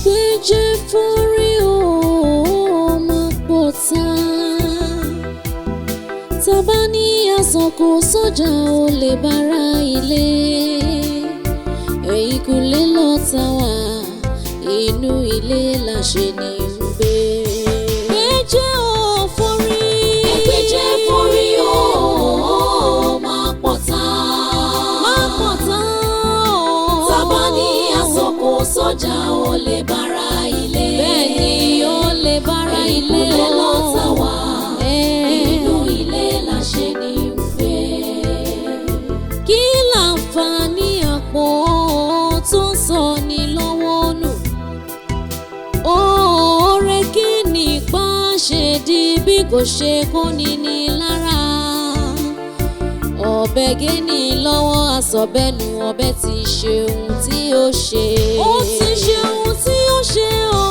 ẹgbẹ́jẹ́ forí ó máa pọ̀ tá. Tábà ní àsọ̀kò sọ́jà ó lè bára ilé. Ẹ̀yìnkùlé lọ́tà wá, inú ilé la ṣe ní ń gbé. Ẹgbẹ́jẹ́ ó forí. Ẹgbẹ́jẹ́ forí ó máa pọ̀ tá. Máa pọ̀ tá. Tábà ní àsọ̀kò sọ́jà ó lè bára ilé. Bẹ́ẹ̀ni ó lè bára ilé. Ẹ̀yìnkùlé lọ́tà wá, inú ilé la ṣe ní ń gbé. Kí láǹfààní àpò tó ń sọ ní lọ́wọ́ nù? Ọ̀rẹ́ kí ni ipá ṣe di bí kò ṣe kó ní lára? Ọ̀bẹ gé ní lọ́wọ́ àsọ̀bẹ́nu, ọ̀bẹ ti ṣe ohun tí ó ṣe. Ó ti ṣe ohun tí ó ṣe o.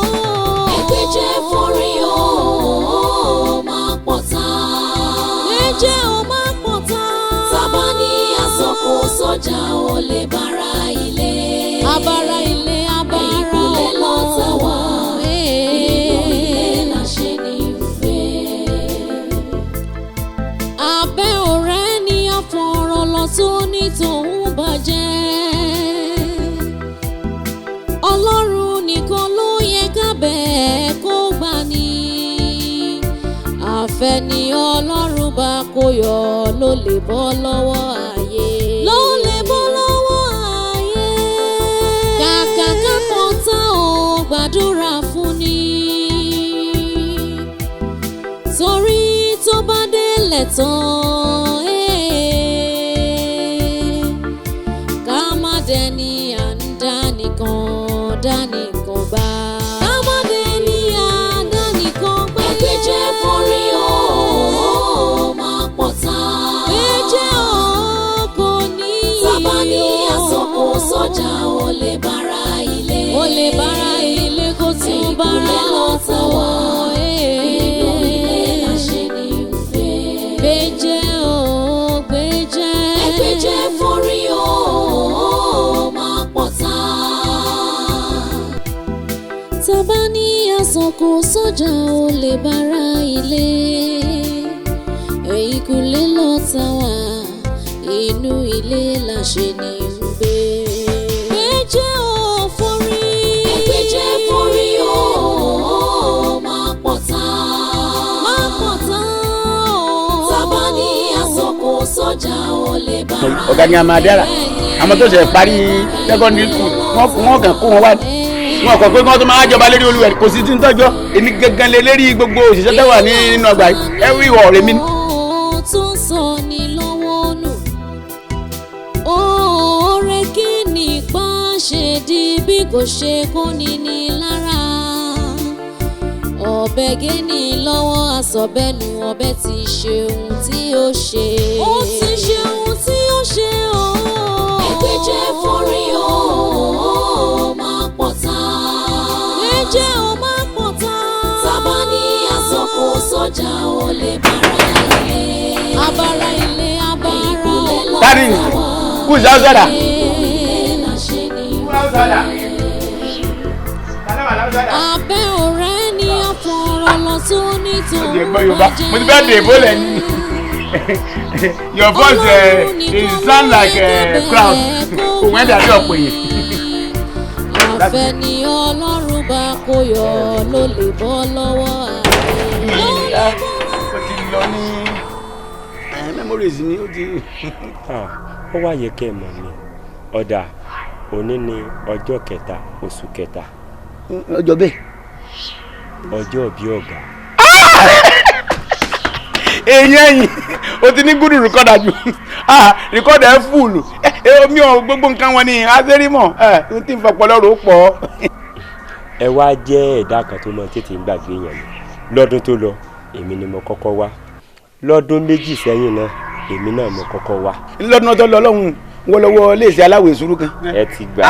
Ẹgbẹ́jẹ́ forí ó máa pọ̀ tá. Ẹgbẹ́jẹ́ ó máa pọ̀ tá. Tábà ní àsọ̀kò sọ́jà ó lè bára ilé. Abára ilé, abára ìkúlé lọ́tà wá, inú ilé la ṣe ní ń gbé. Abẹ́ ọ̀rẹ́ ni àfọ̀rọ̀ lọ tó ní tòun bàjẹ́. Ọlọ́run nìkan ló yẹ kábẹ́ kó gbà ní. Àfẹ́ni Ọlọ́run bá kó yọ ló lè bọ́ lọ́wọ́ ayé. Ló lè bọ́ lọ́wọ́ ayé. Kàkà kápọ̀ tá ò gbàdúrà fún ni. Torí tó bá délẹ̀ tán, ká má dẹni à ń dánìkan gbà. Ká má dẹni à ń dánìkan gbà. Ẹgbẹ́jẹ́ forí ó máa pọ̀ tá. Ẹgbẹ́jẹ́ ó kò ní iyì o. Tábà ní àsọ̀kò sọ́jà ó lè bára ilé. Ó lè bára ilé kó tún bára lọ́tà wá. Inú ilé la ṣe ní ń gbé. Gbẹ́jẹ́ ó gbẹ́jẹ́. Ẹgbẹ́jẹ́ forí ó máa pọ̀ tá. Tábà ní àsọ̀kò sọ́jà ó lè bára ilé. Ẹ̀yìnkùlé lọ́tà wá, inú ilé la ṣe ní ń gbé. Ẹgbẹ́jẹ́ ó forí. Ẹgbẹ́jẹ́ forí ó máa pọ̀ tá. Máa pọ̀ tá. Tábà ní àsọ̀kò sọ́jà ó lè bára ilé. Ọ̀gá ni a máa dára. Àwọn tó ṣe parí secondary school wọ́n kàn kó wọn wá. Wọn kọ̀ pé kí wọ́n tó máa jọba lérí olúwẹ̀ kò sí tí ń tọ́jọ́. Èmi gangan lè lérí gbogbo òṣìṣẹ́ tó wà nínú ọgbà yìí. Ẹ̀rí ìwọ̀ ọ̀rẹ́ mi. Tó ń sọ ní lọ́wọ́ nù. Ọ̀rẹ́ kí ni ipá ṣe di bí kò ṣe kó ní lára? Ọ̀bẹ gé ní lọ́wọ́ àsọ̀bẹ́nu, ọ̀bẹ ti ṣe ohun tí ó ṣe. Ó ti ṣe ohun tí ó ṣe o. Ẹgbẹ́jẹ́ forí ó máa pọ̀ tá. Ẹgbẹ́jẹ́ ó máa pọ̀ tá. Tábà ní àsọ̀kò sọ́jà ó lè bára ilé. Abára ilé, abára ìkúlé lọ́tà wá. Kú ìsáwọ́sọ́dà. La ṣe ní ń gbé. Abẹ́ ọ̀rẹ́ ni àfọ̀rọ̀ lọ tó ní tòun bàjẹ́. Mo ti fẹ́ dè bólẹ̀ ní. Your voice it sound like crowd. Kò wẹ́n dàbí ọ̀pọ̀ èèyàn. Àfẹ́ni Ọlọ́run bá kó yọ ló lè bọ́ lọ́wọ́ ayé. Ó ti lọ ní memories mi ó ti. Ó wá yẹ kẹ́ ẹ mọ̀ mi. Ọ̀dà òní ni ọjọ́ kẹta oṣù kẹta. Ọjọ́ bẹ́ẹ̀. Ọjọ́ bí ọ̀gá. Èèyàn yìí o ti ní gúdù rìkọ́dà jù. Rìkọ́dà ẹ fúùlù. Omi ọ̀ gbogbo nǹkan wọn ni azérímọ̀. N tí ń fọpọ̀ lọ́rùn ó pọ̀. Ẹ wá jẹ́ ẹ̀dá kan tó mọ tètè ń gbàgbé yẹn ni. Lọ́dún tó lọ èmi ni mo kọ́kọ́ wá. Lọ́dún méjì sẹ́yìn náà èmi náà mo kọ́kọ́ wá. Lọ́dún tó lọ lọ́hùn wọ́n lọ́wọ́ léèsì aláwọ̀ èsúrú kan. Ẹ ti gbà.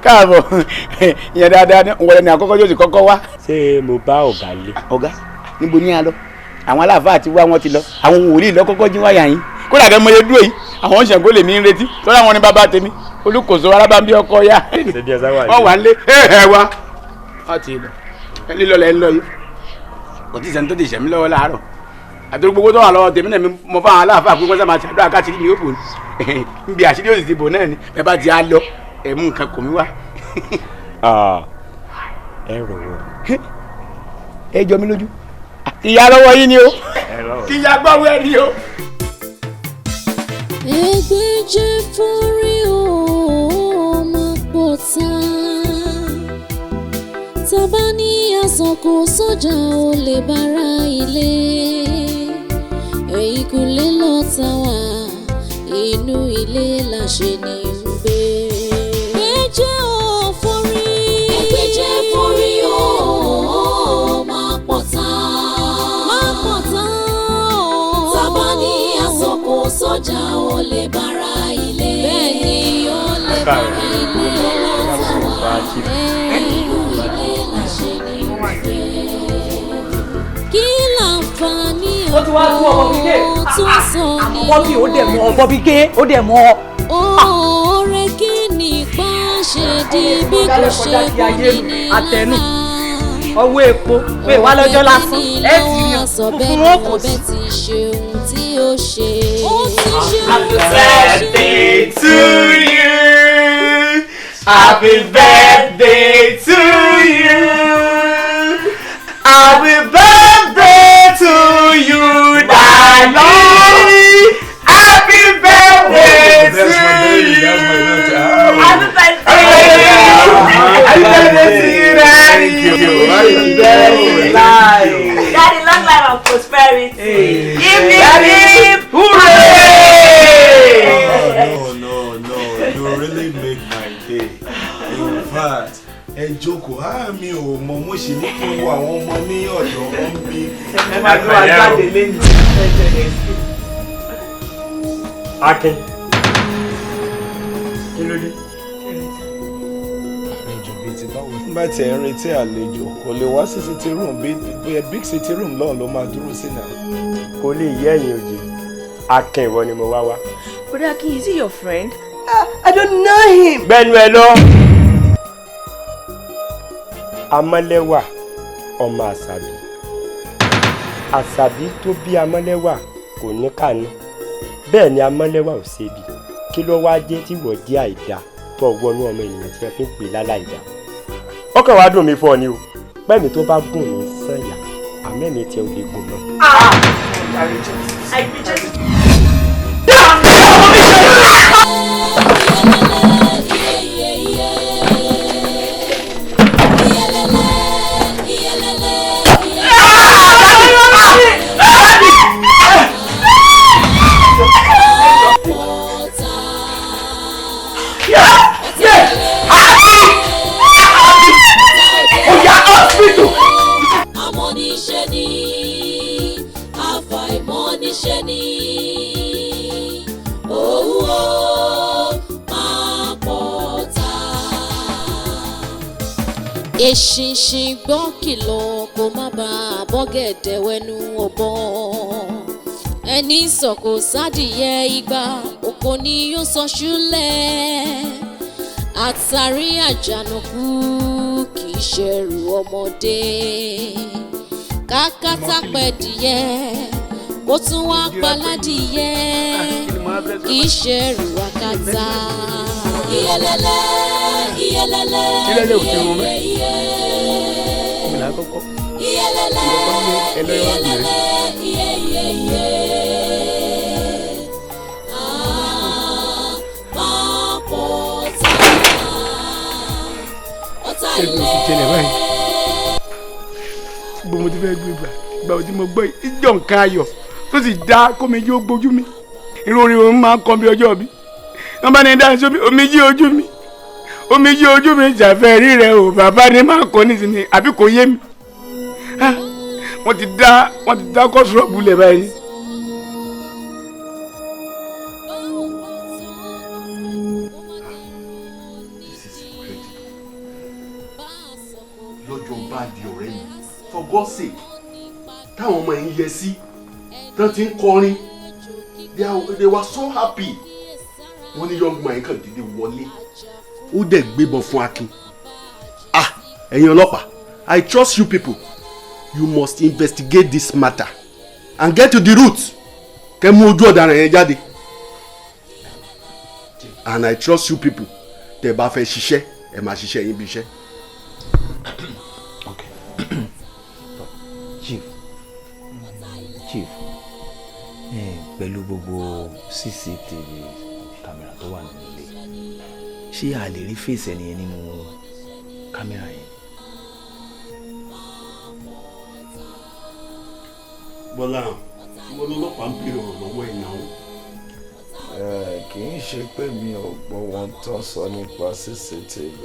Káàbọ̀ ìyẹn dáadáa wọlé ní àkọ́kọ́ yóò sì kọ́kọ́ wá. Ṣé mo bá ọ̀gá lé? Ọ̀gá níbo ní a lọ? Àwọn aláàfáà ti wá wọn ti lọ. Àwọn wòlíì lọ kọ́kọ́ jí wáyà yín. Kódà kẹ́ mọ iye dúró yìí àwọn Ṣàngó lèmi ń retí lọ́dọ̀ àwọn ní bàbá tèmi. olùkóso alábàámbí ọkọ ya wọ́n wà lé ẹ wá wọ́n ti lọ lílọ lẹ́ ń lọ yìí kò tí ì sẹ́ni tó ti ṣẹ̀mí lọ́wọ́ láàárọ̀ àti gbogbo tó wà lọ́wọ́ tèmi náà mo fáwọn aláàfáà pé wọ́n sá máa ṣàdúrà káàkiri ní òbò níbi àṣírí òsì ti bò náà ni ẹ bá ti á lọ ẹ mú nǹkan kò mí wá. ẹ rò wọ́n. ẹ jọ mí lójú ìyá lọ́wọ́ yín ni o kí ìyá gbọ́wọ́ ẹ ní o. ẹgbẹ́ jẹ́ forí o máa pọ̀ tá tábà ní àsọkò sójà ò lè bára ilé èyí kò lè lọ tà wá inú ilé la ṣe ní gbé. ẹgbẹ́ ò forí ẹgbẹ́ jẹ́ forí o máa pọ̀ tá tábà ní àsọkò sójà ò lè bára ilé bẹ́ẹ̀ ni ó lè bára ilé lọ́tà wá inú ilé la ṣe ní gbé. kí láǹfààní ọ̀rọ̀ tó sọ ní bọ́bí ó dẹ̀ mọ́ bọ́bí gé ó dẹ̀ mọ́. ọ̀rẹ́ kí nípa ṣe di bí kò ṣe kú ní lára. ọwọ́ epo pé wá lọ́jọ́ lásán ẹ ti rí fún wọn kò sí. ti ṣe ohun tí ó ṣe. Happy birthday to you. Happy birthday to you. Happy birthday to you, darling. Happy birthday to you. Happy birthday to you, Daddy. Happy birthday, Daddy, long life and prosperity. Hip, hip, hip. Hooray! No. You really make my day. In fact, ẹ jókòó mi ò mọ mo ṣe ní kí n wo àwọn ọmọ ní ọ̀dọ̀ wọn bí. ẹ máa gbé wa jáde lẹ́yìn. Akin kí ló dé. àlejò bíi ti báwo. nígbà tí ẹ ń retí àlejò kò lè wá sí city room bí big city room lọ́ọ̀ ló máa dúró sí náà. kò lè yẹ ẹ̀yìn òjì Akin ìwọ ni mo wá wá. But Akin, is he your friend? I don't know him. gbẹ́nu ẹ lọ. Amọ́lẹ́wà ọmọ Àṣàbí Àṣàbí tó bí Amọ́lẹ́wà kò ní kànú bẹ́ẹ̀ ni Amọ́lẹ́wà ò ṣebi kí ló wá dé tí wọ́n dé àìdá tó wọnú ọmọ ènìyàn tí wọ́n fi ń pè láláìdá. ọkàn wa dùn mí fún ọ ni o pẹ́ẹ́mì tó bá gùn ní sànyà àmẹ́mi tí ò lè gùn náà. I reject. Eṣinṣin gbọ́ kìlọ̀ kó má bàa bọ́gẹ̀dẹ̀ wẹnu ọ̀bọ. Ẹni sọ̀kò sádìyẹ igba oko ni yóò sọ ṣúlẹ̀. Àtàrí àjànàkú kì í ṣẹrù ọmọdé. Kákátá pẹ̀dìyẹ kó tún wá paládìyẹ kì í ṣẹrù akátá. Iyẹlẹlẹ iyẹlẹlẹ iyẹlẹlẹ iyẹlẹlẹ iyẹlẹlẹ iyẹyẹyẹ àpapọ̀tà ọ̀tá ilé. gbogbo mo ti fẹ́ gbé gbà tí mo gbọ́ ìjọ nǹkan ayọ̀ tó sì dá kómi yóò gbójú mi irú orin òun máa ń kọ́ bí ọjọ́ bí wọ́n bá ní dáhùn sómi omijì ojú mi jàfẹ́ rí rẹ o bàbá ní máa kọ́ nísìnyí àbí kò yé mi wọ́n ti dá kọ́sùrọ̀bù lẹ̀ báyìí. lọ́jọ́ bá di ọ̀rẹ́ mi for God's sake táwọn ọmọ yẹn yẹ sí tán ti ń kọrin they were so happy wọ́n ní young man kan dédé wọlé ó dẹ̀ gbébọn fún Akin. Ẹ̀yin ọlọ́pàá, I trust you people. You must investigate this matter and get to the root. Kẹ́ mú ojú ọ̀daràn yẹn jáde. And I trust you people. Tẹ́ bá fẹ́ ṣiṣẹ́, ẹ máa ṣiṣẹ́ yín bí iṣẹ́. Okay. Chief. Pẹ̀lú gbogbo CCTV kámẹ́rà tó wà nínú ilé, ṣé a lè rí fèsì ẹni yẹn nínú kámẹ́rà yẹn? Bọ́lá, mo lọ́lọ́pàá ń bèrè ọ̀rọ̀ lọ́wọ́ ẹ̀ náà. Kì í ṣe pé mi ò gbọ́ wọn tán sọ nípa CCTV.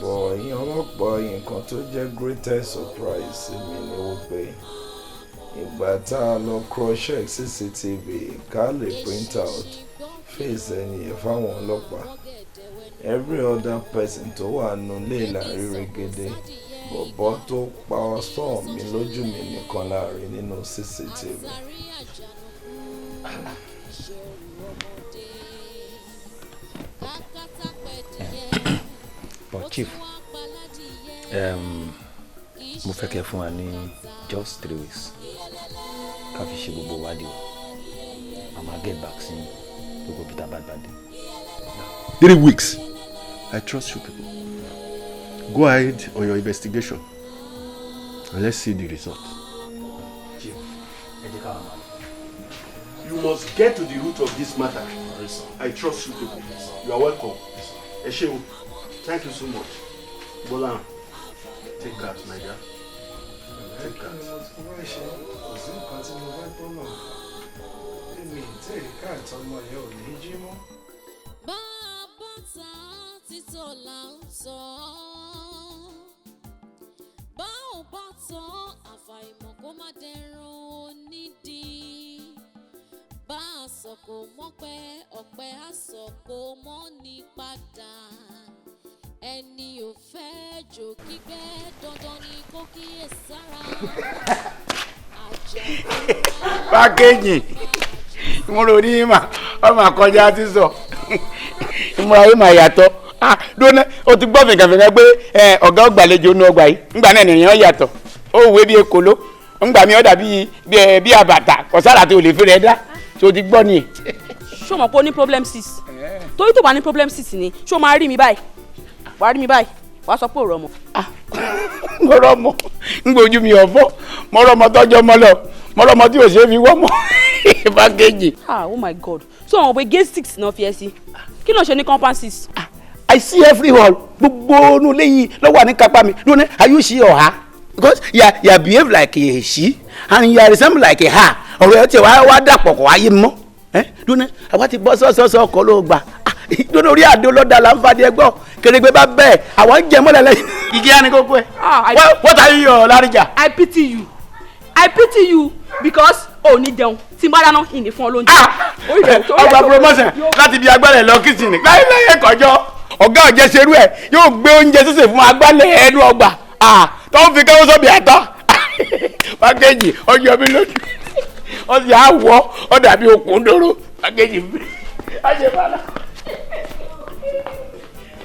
Bọ̀ ìyẹn ọlọ́pàá nǹkan tó jẹ́ greatest surprise sí mi ni wípé ìgbà tá a lọ cross-check CCTV ká lè print out face ẹni yẹn fáwọn ọlọ́pàá. Every other person tó wà nù lè láàrin regede. Bọ̀bọ̀ tó pa ọsán mi lójú mi nìkan láàrin nínú CCTV. But Chief, mo fẹ́ kẹ́ fún wa ní just 3 weeks ká fi ṣe gbogbo wádìí o. Màmá get back sí gbogbo Peter Badbade. 3 weeks. I trust you people. Go ahead on your investigation and let's see the result. Chief, You must get to the root of this matter. I trust you people. You are welcome. Eshewu, thank you so much. Bola, take that, my dear. Take that. títọ́ là ń sọ bá ò bá tán àfàìmọ̀ kó má dẹrùn onídìí bá a sọ kò mọ̀ pé ọ̀pẹ á sọ kò mọ́ ní padà ẹni ò fẹ́ jò kígbẹ́ dandan ni kó kíyè sára pákéjì ìmúra onímọ̀ ọmọ àkọjá ti sọ ìmúra yóò máa yàtọ̀ dóná o ti gbọ́ fìkàfìkà pé ọ̀gá ọgbàlejò inú ọgbà yìí ńgbà náà nìyẹn yàtọ̀ ó wé bí ekòló ńgbà mi ọ̀dà bí àbàtà kọ̀sára tí o lè fi rẹ̀ dá tí o ti gbọ́ nìyẹn. ṣó mọ̀ pé o ní problem 6 torí tó bá ní problem 6 ni ṣó máa rí mi báyìí wàá rí mi báyìí wàá sọ pé ò rọmọ. mo rọmọ ń gbójú mi ọ̀fọ́ mo rọmọ tọ́jọ́ mọ́ lọ mo rọmọ tí ò ṣe é fi wọ́ mọ́ pákéjì. Oh my God so àwọn òwe gate 6 náà fi ẹ sí kí ló ń ṣe ní compound 6. I see everyone gbogbo onú léyìí ló wà ní kápá mi lónìí are you she or her because you behave like a she and you resemble like a her ọ̀rọ̀ ẹ̀ tí wàá dàpọ̀ kọ̀ wáyé mọ́ lónìí àwa ti bọ́ sọ́sọ́sọ́ ọkọ̀ ló gbà lónìí orí àdó lọ́dà là ń fàdí ẹgbọ́ kèrègbè bá bẹ́ẹ̀ àwọn ń jẹ mọ́lẹ̀ lẹ́yìn igi á ní kókó ẹ̀ what are you your larija. I pity you because o ní jẹun tí n bá dáná ìní fún ọ lóúnjẹ. ọgbà promotion láti di agbálẹ̀ lọ kìsìnì láyé kọjọ́ ọ̀gá ọ̀jẹ̀ ṣerú ẹ̀ yóò gbé oúnjẹ sísè fún agbálẹ̀ ẹnu ọgbà tó ń fi káwọ́ sọ́bì àtọ́ pákéjì ọjọ́ mi lójú ó sì á wọ́ ọ dàbí okùn dóró pákéjì mi á ṣe bàlá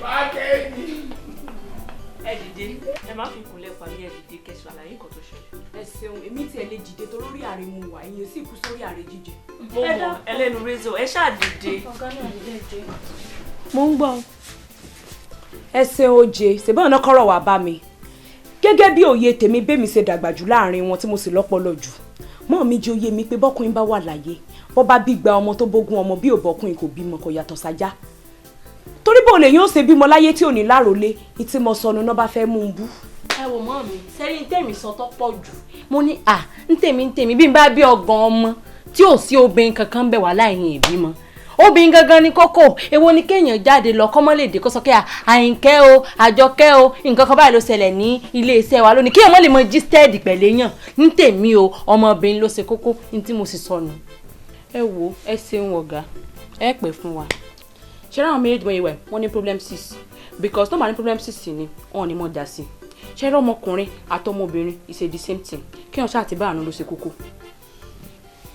pákéjì. ẹ dìde ẹ má fi kúnlẹ̀ pa mí ẹ dìde kẹsàn-án àlàyé nǹkan tó ṣẹlẹ̀. ẹ ṣeun èmi tí ẹ lè dìde tó lórí ààrẹ mu wà ìyẹn sì kú sórí ààrẹ jíjẹ. mo mọ ẹlẹ́nu rézò ẹ ṣáà dìde. mo ń gbọ́. ẹ ṣeun oje ṣèbọn náà kọ́rọ̀ wá bá mi gẹ́gẹ́ bí òye tèmi bẹ́ẹ̀ mi ṣe dàgbà jù láàrin wọn tí mo sì lọ́pọlọ jù mọ́ mi jẹ́ òye mi pé bọ́kùnrin bá wà láyé bọ́ bá bí gba ọmọ tó bógun ọmọ bí ò bọ́kùnrin kò bímọ kò yàtọ̀ sájá torí bò lè yín ó ṣe bímọ láyé tí ò ní láròlé ìtì mọ sọnù náà bá fẹ́ mú un bú. ẹ wò mọ́ mi sẹ́yìn tèmi sọ tó pọ̀ jù. mo ní ń tèmi bí n bá bí ọgbọ̀n ọmọ tí ò sí obìnrin kankan bẹ̀ wá láìyìn ìbímọ obìnrin gangan ni kókó èwo ni kéèyàn jáde lọ kọ́mọ́lédè kó sọ pé Àyìnkẹ́ o Àjọkẹ́ o nǹkan kan báyìí ló ṣẹlẹ̀ ní iléeṣẹ́ wa lónìí kéèyàn wọ́n lè mọ jístẹ́ẹ̀dì pẹ̀lẹ́yàn ní tèmi o ọmọbìnrin ló ṣe kókó ní tí mo sì sọnù. ẹ wo ẹ ṣeun ọ̀gá ẹ pẹ́ fún wa ṣé ráwọn méjèèjì wọ́n yẹ wẹ̀ wọ́n ní problem 6 because tó máa ní problem 6 ni wọ́n ní mọ̀ dá sí ṣé rọ́ ọmọkùnrin àtọmọbìnrin is the same thing kí wọ́n ṣáà ti bá àánú ló ṣe kókó.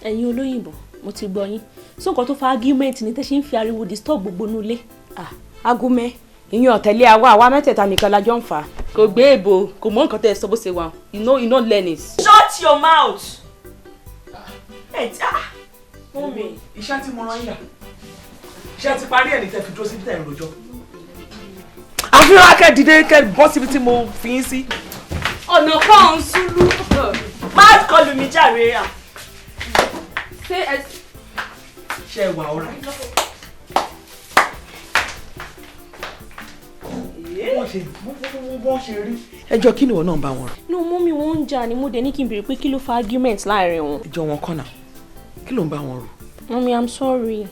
ẹ̀yin olóyìnbó mo ti gbọ́ yín so nǹkan tó fa argument ni tẹ́ ṣe ń fi ariwo disturb gbogbo inú ilé. agúnmẹ́ ìyẹn ọ̀tẹ̀lẹ̀ àwa mẹ́tẹ̀ẹ̀ta nìkan la jọ ń fà. kò gbé èbò kò mọ nǹkan tẹ́ ẹ sọ bó ṣe wà you know learn it. Shut your mouth. Mọ́mì iṣẹ́ tí mo rán yín iṣẹ́ ti parí ẹ̀ ní tẹ́ fi dúró síbi tẹ́ ẹ̀ rojọ́. àfihàn akẹ́dìdé kẹ́ bọ́ síbi tí mo fi yín sí. ọ̀nà kan ń súlú. má kọlù mi jàre. ṣe wà ọ̀rọ̀ wọ́n ṣe rí. ẹjọ́ kí ni ìwọ náà ń bá wọn rò. no mọ́mí wọn ń jà ni mo dẹ̀ ní kí n béèrè pé kí ló fa argument láàrin wọn. ẹjọ́ wọn kọ́nà kí ló ń bá wọn rò. mọ́mí I'm sorry.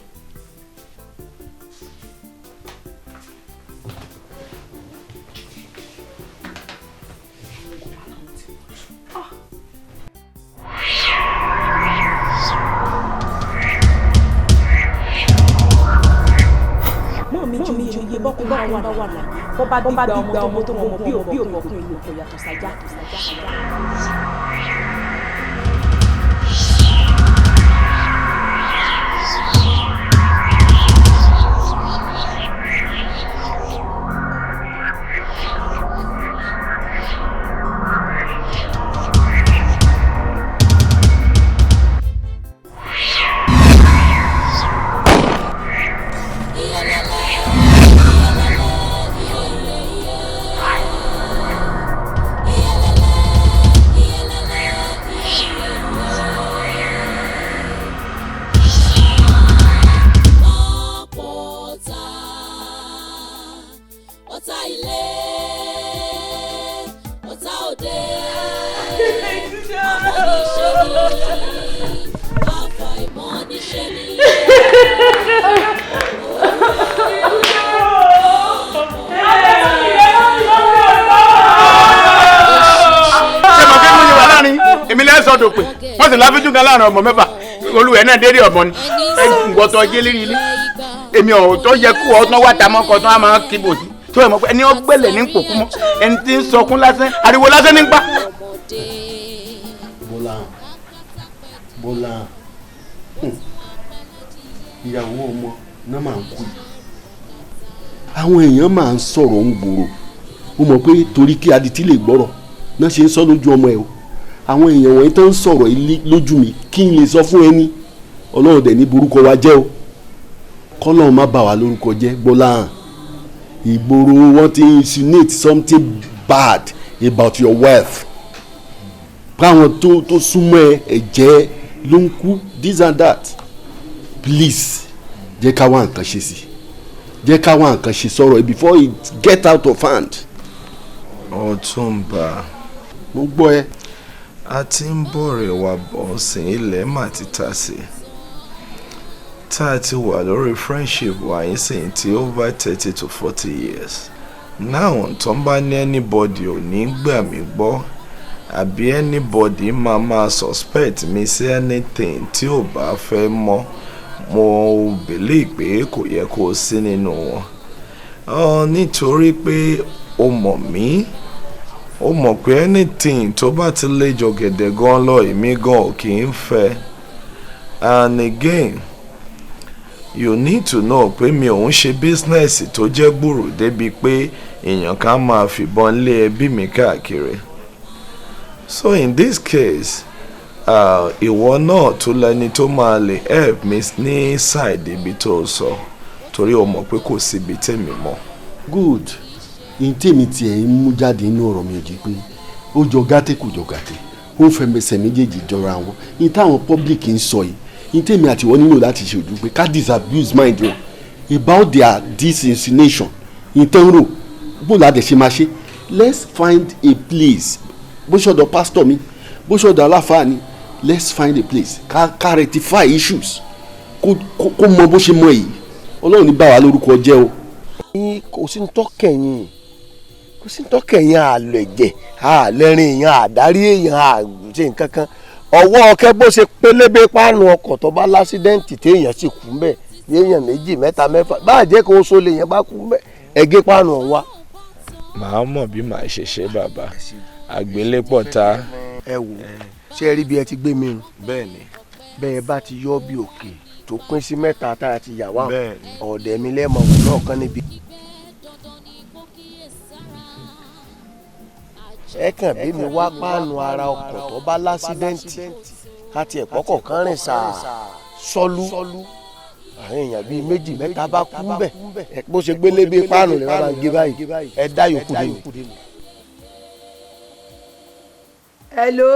mi ju iye bọ́kùn bá wà láyé bọ́ bá gbígba ọmọ tó mọ bí òbí ọkùnrin ìlú kò yàtọ̀ sájà. wọ́n sì láfíjú kan láàrin ọmọ mẹ́fà olùwẹ̀ náà dédé ọmọ ni ẹgbùngbọ̀tọ̀ jẹ́ lérí ilé èmi ọ̀rọ̀ tó yẹ kú ọ̀tún wà tá mọ́kọ tó wà máa kíbò sí tó yẹ mọ́ pé ẹni ọgbẹ́lẹ̀ ní pòkú mọ́ ẹni tí ń sọkún lásán ariwo lásán ní pa. Bọ́lá ìyàwó ọmọ náà máa ń kú yìí àwọn èèyàn máa ń sọ̀rọ̀ ń gbòòrò ó mọ̀ pé torí kí adití lè gbọ́rọ̀ náà ṣe ń sọ lójú ọmọ ẹ̀ o àwọn èèyàn wọ̀nyí tó ń sọ̀rọ̀ ilé lójú mi kí n lè sọ fún ẹni ọlọ́run dẹ̀ ní borúkọ wa jẹ́ o kọ́lọ́run má bà wá lórúkọ jẹ́ Bọ́lá ìgboro wọ́n ti insinuate something bad about your wealth káwọn tó súnmọ́ ẹ̀jẹ̀ ló ń kú this and that please jẹ́ ká wá nǹkan ṣe sí jẹ́ ká wá nǹkan ṣe sọ̀rọ̀ before it get out of hand. Ọ̀túnba mo gbọ́ ẹ. a ti ń bọ̀rẹ̀ wa bọ̀ sìn ilẹ̀ mà ti ta sí tá a ti wà lórí friendship wa yín sìn tí over 30 to 40 years now tó ń bá ní anybody ò ní gbà mí gbọ́ àbí anybody máa suspect mi sí anything tí ò bá fẹ́ mọ́ mo believe pé kò yẹ kó sí nínú wọn nítorí pé o mọ̀ mí ó mọ̀ pé anything tó bá ti lé jọ̀gẹ̀dẹ̀ gan lọ èmi gan ò kì í fẹ́ and again you need to know pé mi ò ń ṣe business tó jẹ́ gbòòrò débi pé èèyàn kan máa fìbọn lé ẹbí mi káàkiri so in this case ìwọ náà tó lẹni tó máa lè help mi ní side ibi tó sọ torí o mọ̀ pé kò síbi tèmi mọ́. Good in tèmi tiẹ̀ ń mú jáde inú ọ̀rọ̀ mi jí pé ó jọ gàtẹ́ kò jọ gàtẹ́ ó fẹ́ mẹsẹ̀ méjèèjì jọra wọn ní táwọn public ń sọ yìí ní tèmi àti wọ́n nílò láti ṣe ojú pé ká disabuse mind wọn about their disinsinuation in tán rò bó la dẹ̀ ṣe máa ṣe let's find a place bó ṣọ̀dọ̀ pastor mi bó ṣọ̀dọ̀ aláfáà ni let's find a place ká rectify issues kó mọ bó ṣe mọ èyí ọlọ́run ní bá wa lórúkọ jẹ́ o. kò sí tọ́kẹ̀yìn àlọ́ ẹ̀jẹ̀ àlẹ́rìn èèyàn àdárí èèyàn àṣẹ nǹkan kan ọwọ́ ọkẹ́ bó ṣe pélébé páànù ọkọ̀ tó bá lásídẹ́ǹtì téèyàn sì kú mbẹ́ èèyàn 2 3 4 báà jẹ́ kó so lè yẹn bá kú mbẹ́ ẹ̀gẹ́ páànù ọ̀hún wá. màá mọ̀ bí màá ṣe ṣe bàbá àgbélépọ̀ ta. ẹ wò ṣé ẹ rí bí ẹ ti gbé mi rùn. bẹ́ẹ̀ni. bẹ́ẹ̀ bá ti yọ bí òkè tó pín sí mẹ́ta tá a ti yà wá ọ̀dẹ̀ mi lẹ́mọ̀ wò lọ́ọ̀kan níbi. ẹ kàn bí mi wá páànù ara ọkọ̀ tó bá lásídẹ́ǹtì àti ẹ̀kọ́ kọ̀ọ̀kan rìn sáà sọ́lú àwọn èèyàn bíi méjì mẹ́ta bá kú bẹ́ẹ̀ bó ṣe gbélé bíi páànù lè máa ń gé báyìí ẹ dá yòókù dé mi. hello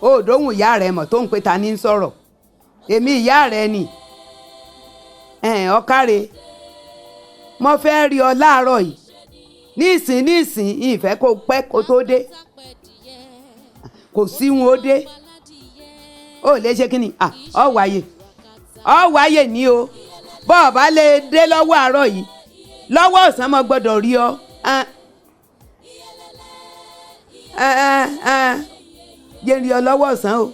ó dóhùn ìyá rẹ mọ̀ tó ń pe ta ní sọ̀rọ̀ èmi ìyá rẹ ni ọ̀kàrẹ̀ mo fẹ́ rí ọ láàárọ̀ yìí nísìn ìfẹ́ kó pẹ́ kó tó dé kò sí wọn ó dé ó lè ṣe kínní ọ wáyé ní o bọ́ọ̀ bá lè dé lọ́wọ́ àárọ̀ yìí lọ́wọ́ ọ̀sán mo gbọ́dọ̀ rí ọ jẹ́ rí ọ lọ́wọ́ ọ̀sán o.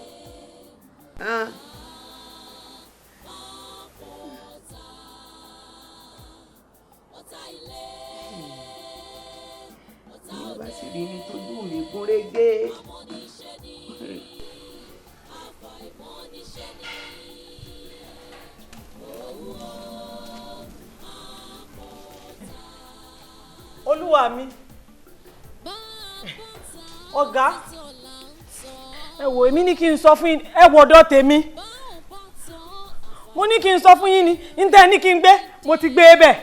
bá sì rí ní tójú mi gún régé. olúwa mi ọ̀gá ẹ wò èmi ní kí n sọ fún yín ẹ wò ọ̀dọ̀ tèmi mo ní kí n sọ fún yín ni níta ní kí n gbé mo ti gbé e bẹ̀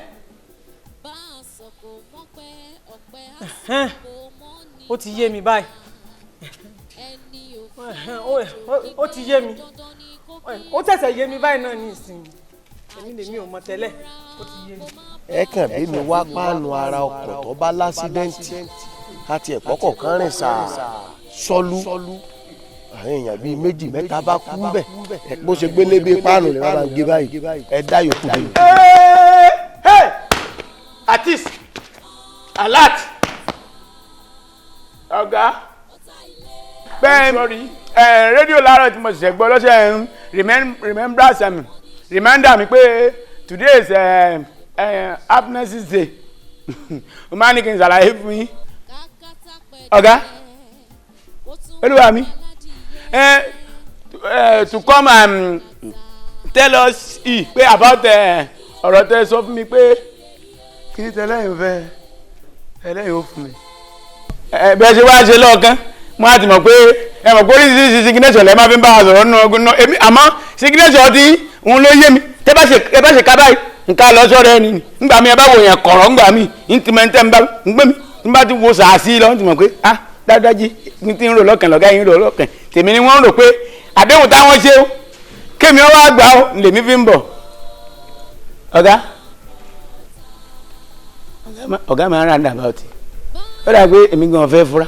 ó ti yé mi báyìí ó ti yé mi ó tẹ̀sẹ̀ yé mi báyìí náà ní ìsìn èmi lèmi ò mọ̀ tẹ́lẹ̀ ó ti yé mi. ẹ kàn bí mi wá páànù ara ọkọ̀ tó bá lásídẹ́ǹtì àti ẹ̀kọ́ kọ̀ọ̀kan rìn sáà sọ́lú àwọn èèyàn bíi méjì mẹ́ta bá kú bẹ́ẹ̀ bó ṣe gbélé bíi páànù lè máa ń gé báyìí ẹ dá yòókù dé mi. artist alert ọ̀gá bẹ́ẹ̀ rédíò láàárọ̀ tí mo ṣẹ̀ṣẹ̀ gbọ́ lọ́sẹ̀ reminder mi pé today is happiness day o máa ní kí n ṣàlàyé fún yín ọ̀gá olúwa mi to come and tell us pé about ọ̀rọ̀ tẹ́ sọ fún mi pé kí ni tẹ́lẹ̀yìn fẹ́ ẹlẹ́yìn ó fún mi. bẹ́ẹ̀ ṣe wá ṣe lọ́ọ̀kan mo á ti mọ̀ pé ẹ mọ̀ pé oríṣiríṣi signature lẹ́ẹ̀ máa fi ń bá a sọ̀rọ̀ nínú ọgbọ́n náà èmi àmọ́ signature ti òun ló yé mi tẹ́ bá ṣe ká báyìí nǹkan lọ sọ́rọ̀ ẹni nígbà mi ẹ bá wo yẹn kọ̀rọ̀ ńgbà mi ń ti mọ̀ ń tẹ́ ń bá ń gbé mi ń bá ti wo sàásì lọ ń ti mọ̀ pé dájú mi ti ń rò lọ́kàn lọ́gá yín rò lọ́kàn tèmi ni wọ́n rò pé àdéhùn táwọn ṣe ó kémi ọ wá gbà ó lèmi fi ń bọ̀ ọ̀gá máa ń rà dàbà ọtí ó dà pé èmi gan fẹ́ fura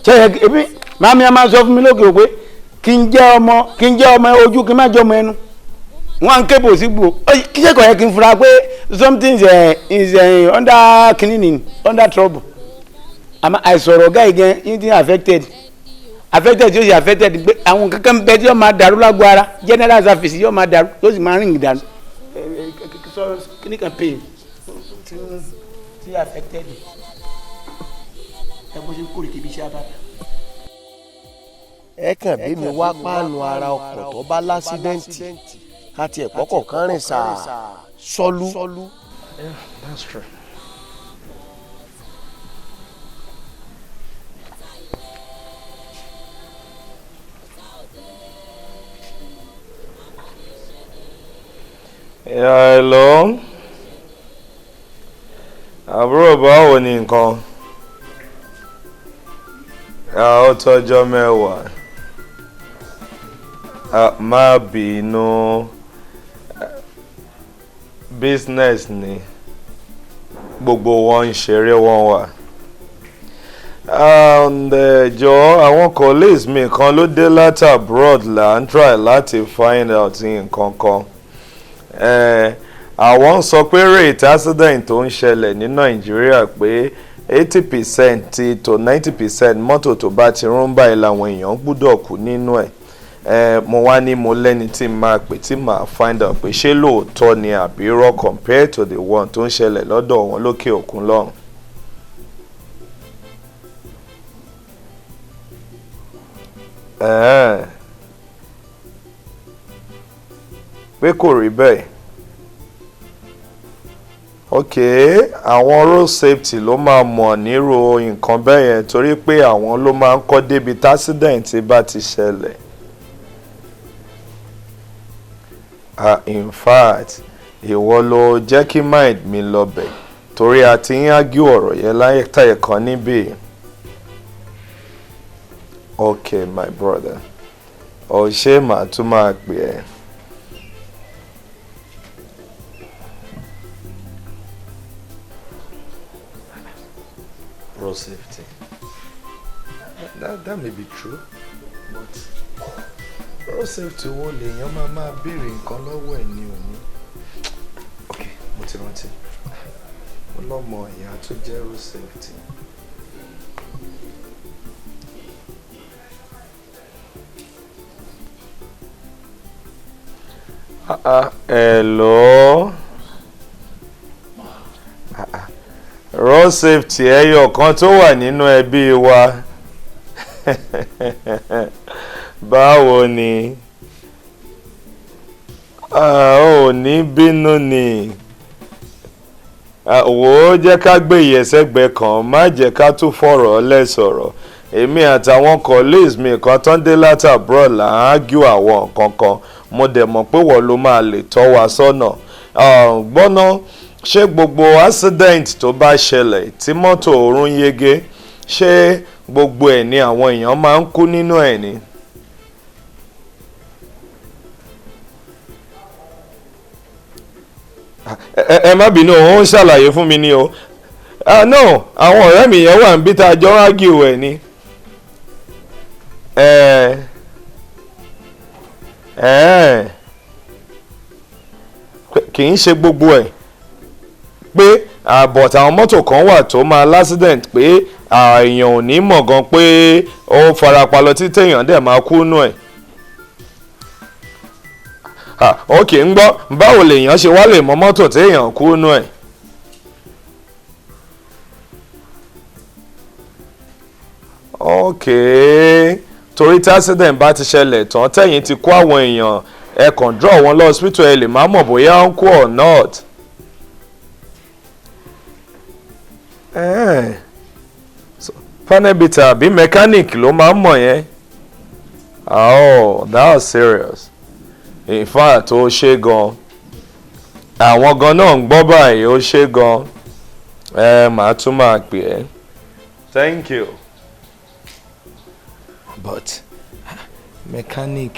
ṣe èmi màmí a máa sọ fún mi lókè pé kí n jẹ́ ọmọ ojú kí n má jẹ́ ọmọ ẹnu wọn ń kébò sí gbò kí ṣe kọ̀ yẹ kí n fura pé something is under cleaning under trouble àmọ́ àìsọ̀rọ̀ ọ̀gá yìí gan yín ti affected tí ó sì affected pé àwọn kankan bẹ tí yóò máa dàrú lágbo ara general service yóò máa dàrú tó sì máa rìn dàrú kíní kan pain tí affected ẹ bó ṣe kórè kébi iṣẹ́ abáta. ẹ kàn bí mi wá páànù ara ọkọ̀ tó bá lásídẹ́ǹtì àti ẹ̀kọ́ kọ̀ọ̀kan rìn sáà sọ́lú. Yeah, that's true. Hello. Àbúrò báwo ni nǹkan? Ó tọ́jọ́ mẹ́wàá. Má bínú. Business ni. Gbogbo wọn ń ṣeré wọn wà. Jọ̀ọ́ àwọn colleagues mi kan ló dé láti abroad là ń try láti find out nǹkan kan. Àwọn sọ pé rate accident tó ń ṣẹlẹ̀ ní Nàìjíríà pé 80% to 90% mọ́tò tó bá ti rún báyìí làwọn èèyàn gbúdọ̀ kú nínú ẹ̀. Mo wá ní mo lẹ́ni tí máa pè tí màá find out pé ṣé lóòótọ́ ni àbí irọ́ compared to the one tó ń ṣẹlẹ̀ lọ́dọ̀ wọn lókè òkun lọ́hùn. pé kò rí bẹ́ẹ̀. Ok, àwọn road safety ló máa mọ̀ nírò nǹkan bẹ́ẹ̀ yẹn torí pé àwọn ló máa ń kọ́ débi tásídẹ̀ǹtì bá ti ṣẹlẹ̀. In fact ìwọ ló jẹ́ kí mind mi lọ bẹ̀ torí a ti ń ágí ọ̀rọ̀ yẹn láyé táyẹ̀ kan níbí. Ok my brother ṣé màá tún máa pè ẹ́. Road safety. That may be true, but road safety wo lèèyàn máa béèrè nǹkan lọ́wọ́ ẹ̀ ní òní. Ok, mo ti rántí. Mo lọ́mọ ìyá tó jẹ́ road safety. Hello. Road safety ẹyọ kan tó wà nínú ẹbí wa. Báwo ni? Ò ní bínú ni. Wò ó jẹ́ ká gbé ìyẹ̀sẹ̀gbẹ́ kan, má jẹ́ ká tún fọ̀rọ̀ lẹ̀ sọ̀rọ̀. Èmi àtàwọn colleagues mi kan tán dé láti abroad là ń argue àwọn nǹkan kan. Mo dẹ̀ mọ̀ pé wọ́n ló máa lè tọ́ wa sọ́nà. Gbọ́ná ṣé gbogbo accident tó bá ṣẹlẹ̀ tí mọ́tò òórùn yege ṣé gbogbo ẹ̀ ni àwọn èèyàn máa ń kú nínú ẹ̀ ni? Ẹ má bínú ó ń ṣàlàyé fún mi ni o. No àwọn ọ̀rẹ́ mi yẹn wà níbi tá a jọ argue ẹ̀ ni. Kì í ṣe gbogbo ẹ̀ pé but àwọn mọ́tò kan wà tó máa l'accident pé èèyàn ò ní mọ̀ gan pé ó farapa lọ tí téèyàn dẹ̀ máa kú nù ẹ̀. Ok ń gbọ́ báwo lèèyàn ṣe wá lè mọ mọ́tò téèyàn kú nù ẹ̀. Ok torí tí accident bá ti ṣẹlẹ̀ tán tẹ̀yìn ti kó àwọn èèyàn ẹ kàn draw wọn lọ hospital ẹ lè má mọ̀ bóyá ń kú or not. Panel beater àbí mechanic ló máa ń mọ̀ yẹn. Oh, that was serious. In fact ó ṣe gan. Àwọn gan náà ń gbọ́ báyìí ó ṣe gan. Màá tún máa pè ẹ́. Thank you. But mechanic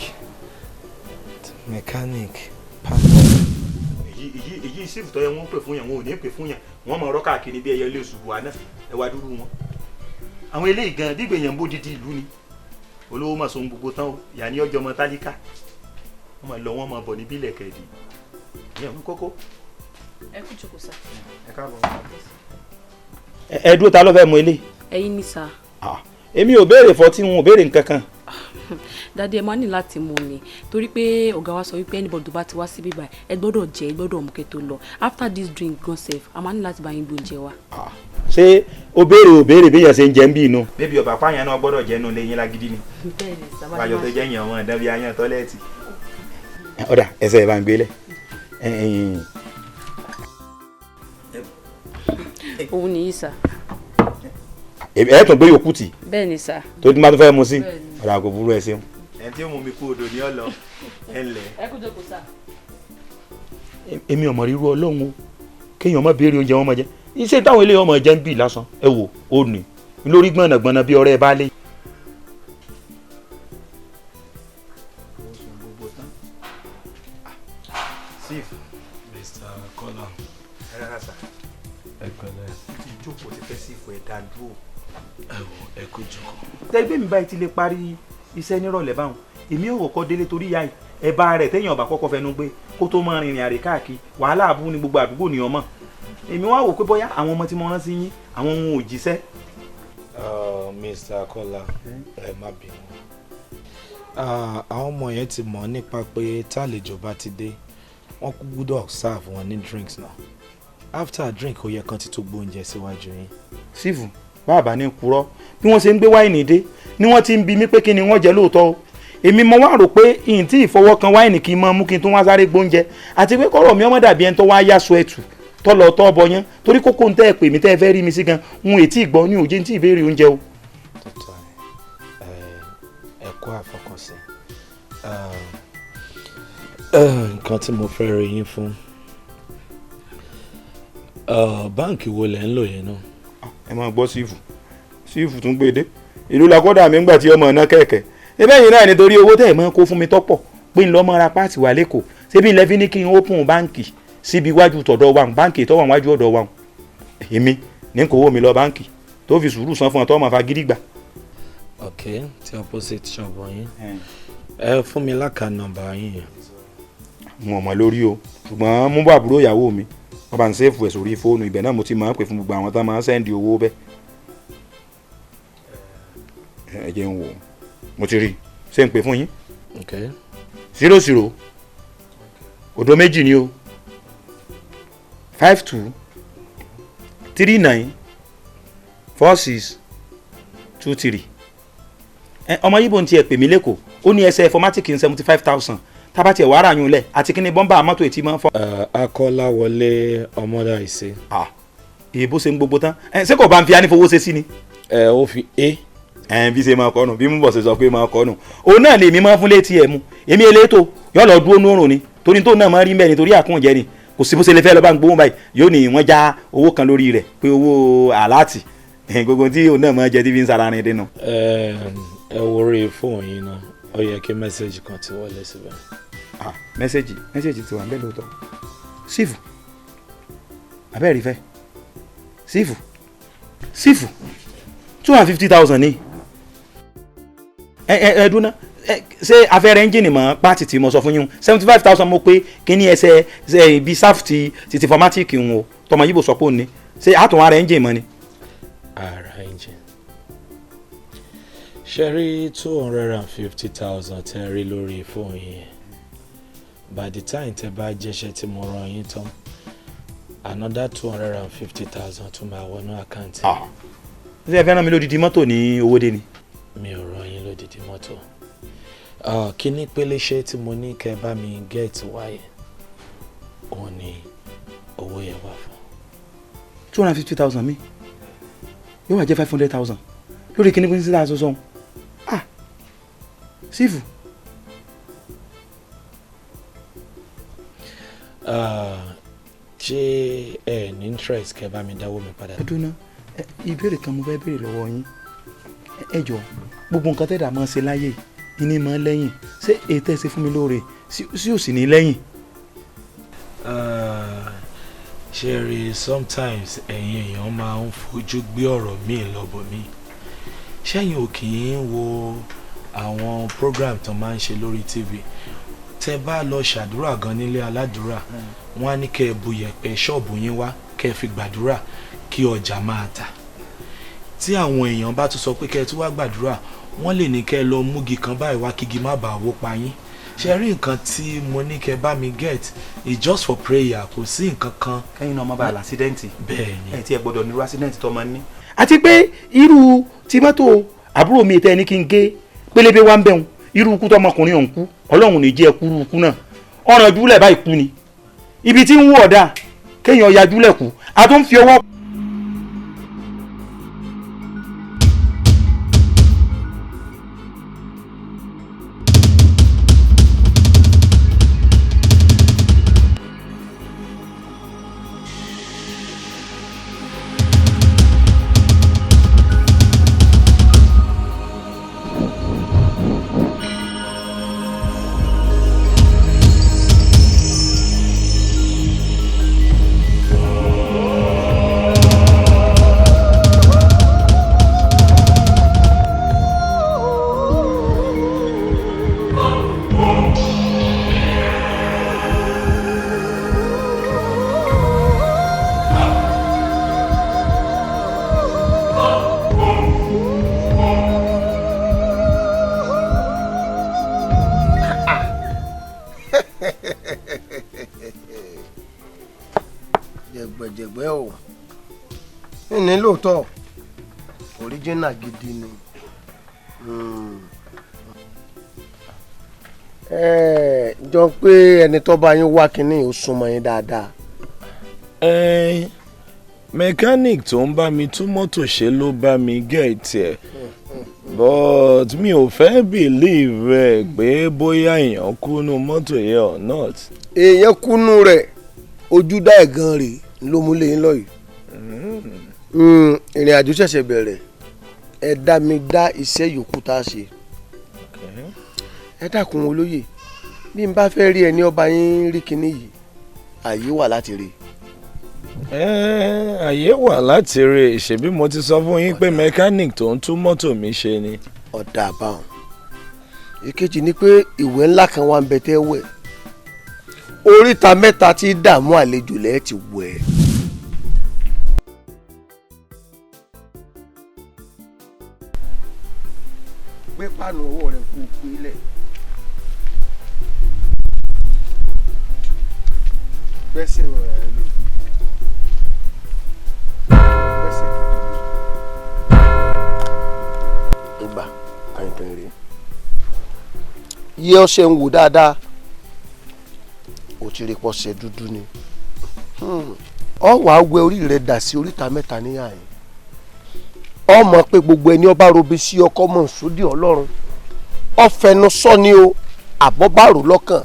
èyí sífù tó yẹ wọ́n pè fún yẹn wọn ò ní pè fún yẹn wọ́n mọ̀ ọ́rọ́ káàkiri bí ẹyẹ ilé ṣubú àná ẹwà dúró wọn. Àwọn eléyìí gan dígbè yẹn ń bó dídí ìlú ni olówó mọ̀ sóhun gbogbo tán o ìyá ní ọjọ́ ọmọ tálíkà wọ́n mọ̀ lọ wọ́n mọ̀ bọ̀ níbí ilẹ̀kẹ̀ dì ìyẹn ń kókó. Ẹ kú jókòó sá. Ẹ káàbọ̀. Ẹ dúró ta ló fẹ́ mọ ilé. Ẹ̀yin ni sá. Èmi ò béèrè fọtí wọn ò béèrè nǹkan kan. Dádì ẹ máa ní láti mú mi torí pé ọ̀gá wa sọ wípé anybody tó bá ti wá síbí báyìí ẹ gbọ́dọ̀ jẹ ẹ gbọ́dọ̀ mú kẹ́ tó lọ after this drink gan sef a máa ní láti bá yín gbé oúnjẹ wa. Ṣé o béèrè bí yẹn ṣe ń jẹ ń bí inú. bébí ọba pààyàn náà gbọ́dọ̀ jẹ́ inú lẹ́yìn lágídí ni. báyọ̀ tó jẹ́ yẹn ọmọ ìdán bí ayán tọ́lẹ́ẹ̀tì. ọ̀dà ẹsẹ̀ ẹ̀ bá ń gbélé. òun nìyí sá. ẹ tún gbé yòókù tì. bẹ́ẹ̀ ni sá. tó ti máa tó fẹ́ mu sí. ọ̀dà kò burú ẹ ṣeun. ẹ tí ó mú mi kú odò ní ọlọ ẹ ńlẹ. ẹ kú jókòó sá. èmi ọmọ ríru Ọlọ́run o kéèyàn má béèrè oúnjẹ wọn máa jẹ iṣẹ́ táwọn eléyìí ọmọ jẹ ń bì lásán ẹ wò ó nì lórí gbọ̀nàgbọ̀nà bí ọ̀rẹ́ bá lé. Chief Mr. Kola ẹ rárá sá ẹ pẹ̀lẹ́ ti jókòó ti fẹ́ sí ìfọ̀ ẹ̀dá dúró. ẹ wò ẹ kó jókòó. tẹ́gbẹ́ mi báyìí ti lè parí iṣẹ́ nírọ̀lẹ́ báwọn èmi ò kọ́kọ́ délé torí ya ẹ̀bá rẹ̀ téèyàn ọba kọ́kọ́ fẹnu gbé kó tó máa rìnrìn àrè káàkiri wàhálà àbú ni gbogbo àdúgbò nìyàn mọ̀ èmi wá wò pé bóyá àwọn ọmọ tí mo rán sí yín àwọn ohun ò jíṣẹ́. Mr. Kola ẹ má bínú àwọn ọmọ yẹn ti mọ̀ nípa pé tálejò bá ti dé wọ́n kú gbúdọ̀ serve wọn ní drinks náà after drink ó yẹ kán ti tó gbóúnjẹ síwájú yín. sífù bàbá ní kúrọ́ bí wọ́n ṣe ń gbé wáìnì dé ni wọ́n ti ń bi mí pé kí ni wọ́n jẹ lóòótọ́ o èmi mo wá rò pé ìyìn tí ìfọwọ́kan wáìnì kì í mọ mú kí n tún wá sáré gbóúnjẹ àti pé kọ́rọ̀ mi ọmọ dàbí ẹni tó wá yá sọ ẹ̀tù tọ́lọ̀ tọ́ bọyán torí kókó ń tẹ́ ẹ pè mí tẹ́ ẹ fẹ́ rí mi sí gan ń ètí ìgbọ́ ní òjé tí ìbéèrè oúnjẹ o. ẹ̀kọ́ àfọkànsìn nǹkan tí mo fẹ́ rí yín fún báǹkì wo lẹ̀ ń lò yẹn náà. ẹ máa gbọ́ sífù tún gbé dé ìlú làkọ́dà mi ń gbà tí ọmọ náà kẹ̀kẹ́ ẹbẹ́ yìí náà nítorí owó tẹ́ ẹ̀ máa kó fún mi tọ́pọ̀ pé ń lọ́ mọ́ ra páàtì wà lẹ́kọ̀ọ́ ṣébí ilẹ̀ fi ní kí n open báǹkì síbi iwájú tọ̀dọ̀ wa báǹkì tó wà wájú ọ̀dọ̀ wa èmi ní kò wó mi lọ báǹkì tó fi sùúrù san fún ọ tó máa fa gidi gbà. ok tí opposite shop yín ẹ fún mi láka nọ́mbà yín yẹn. mo mọ̀ lórí o ṣùgbọ́n mú bá àbúrò ìyàwó mi wọ́n bá ń sèfù ẹ̀ sórí fóònù ibẹ̀ náà mo ti máa ń pè fún gbogbo àwọn tó máa ń sẹ́ndì owó bẹ́ẹ̀. ẹ jẹ́ ń wò mo ti rí ṣé ń pè fún yín. 00 òdo méjì ni o 52 39 46 23. ọmọ yìí bò ń tiẹ̀ pè mí lẹ́kọ̀ọ́ ó ní ẹsẹ̀ informatic ní 75,000 tábàtì ẹ̀ wàrà yún lẹ̀ àti kí ni bọ́mbà mọ́tò ètí máa ń fọ́. Akọ́láwọlé Ọmọdáìsí. èèbó ṣe ń gbogbo tán ṣé kò bá ń fi anífowó ṣe sí ni. ó fi bí ṣe máa kọ́ nù bí mú bọ̀ ṣe sọ pé máa kọ́ nù òun náà lèmi máa fún létí ẹ̀ mu èmi elétò yóò lọ dúró nórùn ni torí tó náà máa rí mẹ́rin torí àkúnjẹ ni kò sí bó ṣe lè fẹ́ lọ bá ń gbowó báyìí yóò ní wọ́n já owó kan lórí rẹ̀ pé owó àláàtì gbogbo tí òun náà máa jẹ tí fi ń sara rin dínú. ẹ wo orí fóònù yín náà ó yẹ kí mẹ́sẹ̀gì kan ti wọlé síbẹ̀. mẹ́sẹ̀gì ti wà ń bẹ́ẹ̀ lóòótọ́ sífù abẹ́rẹ́ ìfẹ́ sífù 250,000 ní ẹ̀ẹ́dúná ṣé afẹ́rẹ́ ẹ́ńjìnì mọ́ pàtì tí mo sọ fún yín 75,000 mo pé kí ní ẹsẹ̀ ibi sáfùtì títí fọmátìkì ń wo tọmọ yìí bò sọ pé ó ní ṣé àtún ara ẹ́ńjìnì mọ́ ni. ara ẹ́ńjìnì ṣe rí 250,000 tẹ́ rí lórí fóònù yẹn by the time tẹ́ bá jẹ́ṣẹ́ tí mo rán yín tán another 250,000 tún máa wọnú àkáǹtì. ṣé ẹ fẹ́ rán mi lódìdí mọ́tò ní owóde ni. mi ò rán yín lódìdí mọ́tò kíní péléṣẹ́ tí mo ní kẹ́ bá mi gẹ́ẹ̀tì wáyé òun ni owó yẹn wà fún. 250,000 mi yóò wá jẹ́ 500,000 lórí kíní pín sí láti sọ́sọ́ sífù. ṣé ẹ ní interest kẹ́ bá mi dáwó mi padà. ẹdùnà ìbéèrè kan mo fẹ́ béèrè lọ́wọ́ yín ẹ jọ gbogbo nǹkan tẹ́lẹ̀ àmọ́ ṣe láyé ìní mọ́ lẹ́yìn ṣé ètò ẹ̀ ṣe fún mi lóore sí ò sì ní lẹ́yìn. ṣe rí sometimes ẹ̀yin èèyàn máa ń fojú gbé ọ̀rọ̀ míì lọ́bọ̀ mi ṣẹ́yìn ò kì í wo àwọn program tó máa ń ṣe lórí TV tẹ́ bá lọ ṣàdúrà gan nílé aládùúrà wọ́n á ní kẹ́ ẹ bu yẹ̀pẹ̀ ṣọ́ọ̀bù yín wá kẹ́ ẹ fi gbàdúrà kí ọjà máa tà tí àwọn èèyàn bá tún sọ pé kẹ́ ẹ tún wá gbàdúrà wọ́n lè ní kẹ́ ẹ lọ múgi kan báyìí wá kígi má bàa wó pa yín ṣe rí nǹkan tí mo ní kẹ́ bá mi get it's just for prayer kò sí nǹkan kan. kẹ́yìn náà má bàa lásídẹ́ǹtì. bẹ́ẹ̀ni ẹ tí ẹ gbọ́dọ̀ nírú ásídẹ́ǹtì tó máa ń ní. àti pé irú tí mọ́tò àbúrò mi tẹ́ ní kí n gé pélébé wá ń bẹ̀rùn irú ikú tọmọkùnrin ọ̀hún kú ọlọ́run ní jẹ́ ẹkú ikú náà ọ̀ràn júlẹ̀ báyìí kú ni ibi tí ń wú ọ̀dà kéèyàn ya júlẹ̀ kú a tún fi ọwọ́. jẹgbẹjẹgbẹ o ní lóòótọ́ original gidi ni. Jọ pé ẹni tó bá yín wá kínní ó súnmọ́ yín dáadáa. Mechanic tó ń bá mi tún mọ́tò ṣe ló bá mi gẹ̀ẹ́tì ẹ̀ but mi ò fẹ́ believe ẹ̀ pé bóyá èèyàn kúnú mọ́tò yẹn or not. èèyàn kúnú rẹ̀ ojú dá ẹ̀gàn rẹ̀ ló mú lẹ́yìn lọ́yìí. ìrìn àjò ṣẹ̀ṣẹ̀ bẹ̀rẹ̀ ẹ dá mi dá iṣẹ́ yòókù tá a ṣe. ẹ dákun olóyè bí n bá fẹ́ rí ẹni ọba yín rí kinní yìí àyè wà láti rí. àyè wà láti rí ṣebí mo ti sọ fún yín pé mechanic tó ń tún mọ́tò mi ṣe ni. ọ̀dà àbáwọn ìkejì ni pé ìwé ńlá kan wà ń bẹ tẹ́ wẹ̀ oríta mẹ́ta tí dààmú àlejò lẹ́ẹ̀ ti wẹ̀. gbé páànù ọwọ́ rẹ̀ kú kú ilẹ̀. gbẹ́sẹ̀ rẹ̀ lò. gbẹ́sẹ̀ ìgbà àyìnkàn rèé. yẹ ọṣẹ ń wò dáadáa ó ti rí pọ́sẹ̀ dúdú ni. ọ wàá wẹ orí rẹ̀ dà sí oríta mẹ́ta níyà yẹn. ọ mọ̀ pé gbogbo ẹni ọba robi sí ọkọ mọ̀ sódì ọlọ́run ọ fẹnu sọ ni o àbọ̀bárò lọ́kàn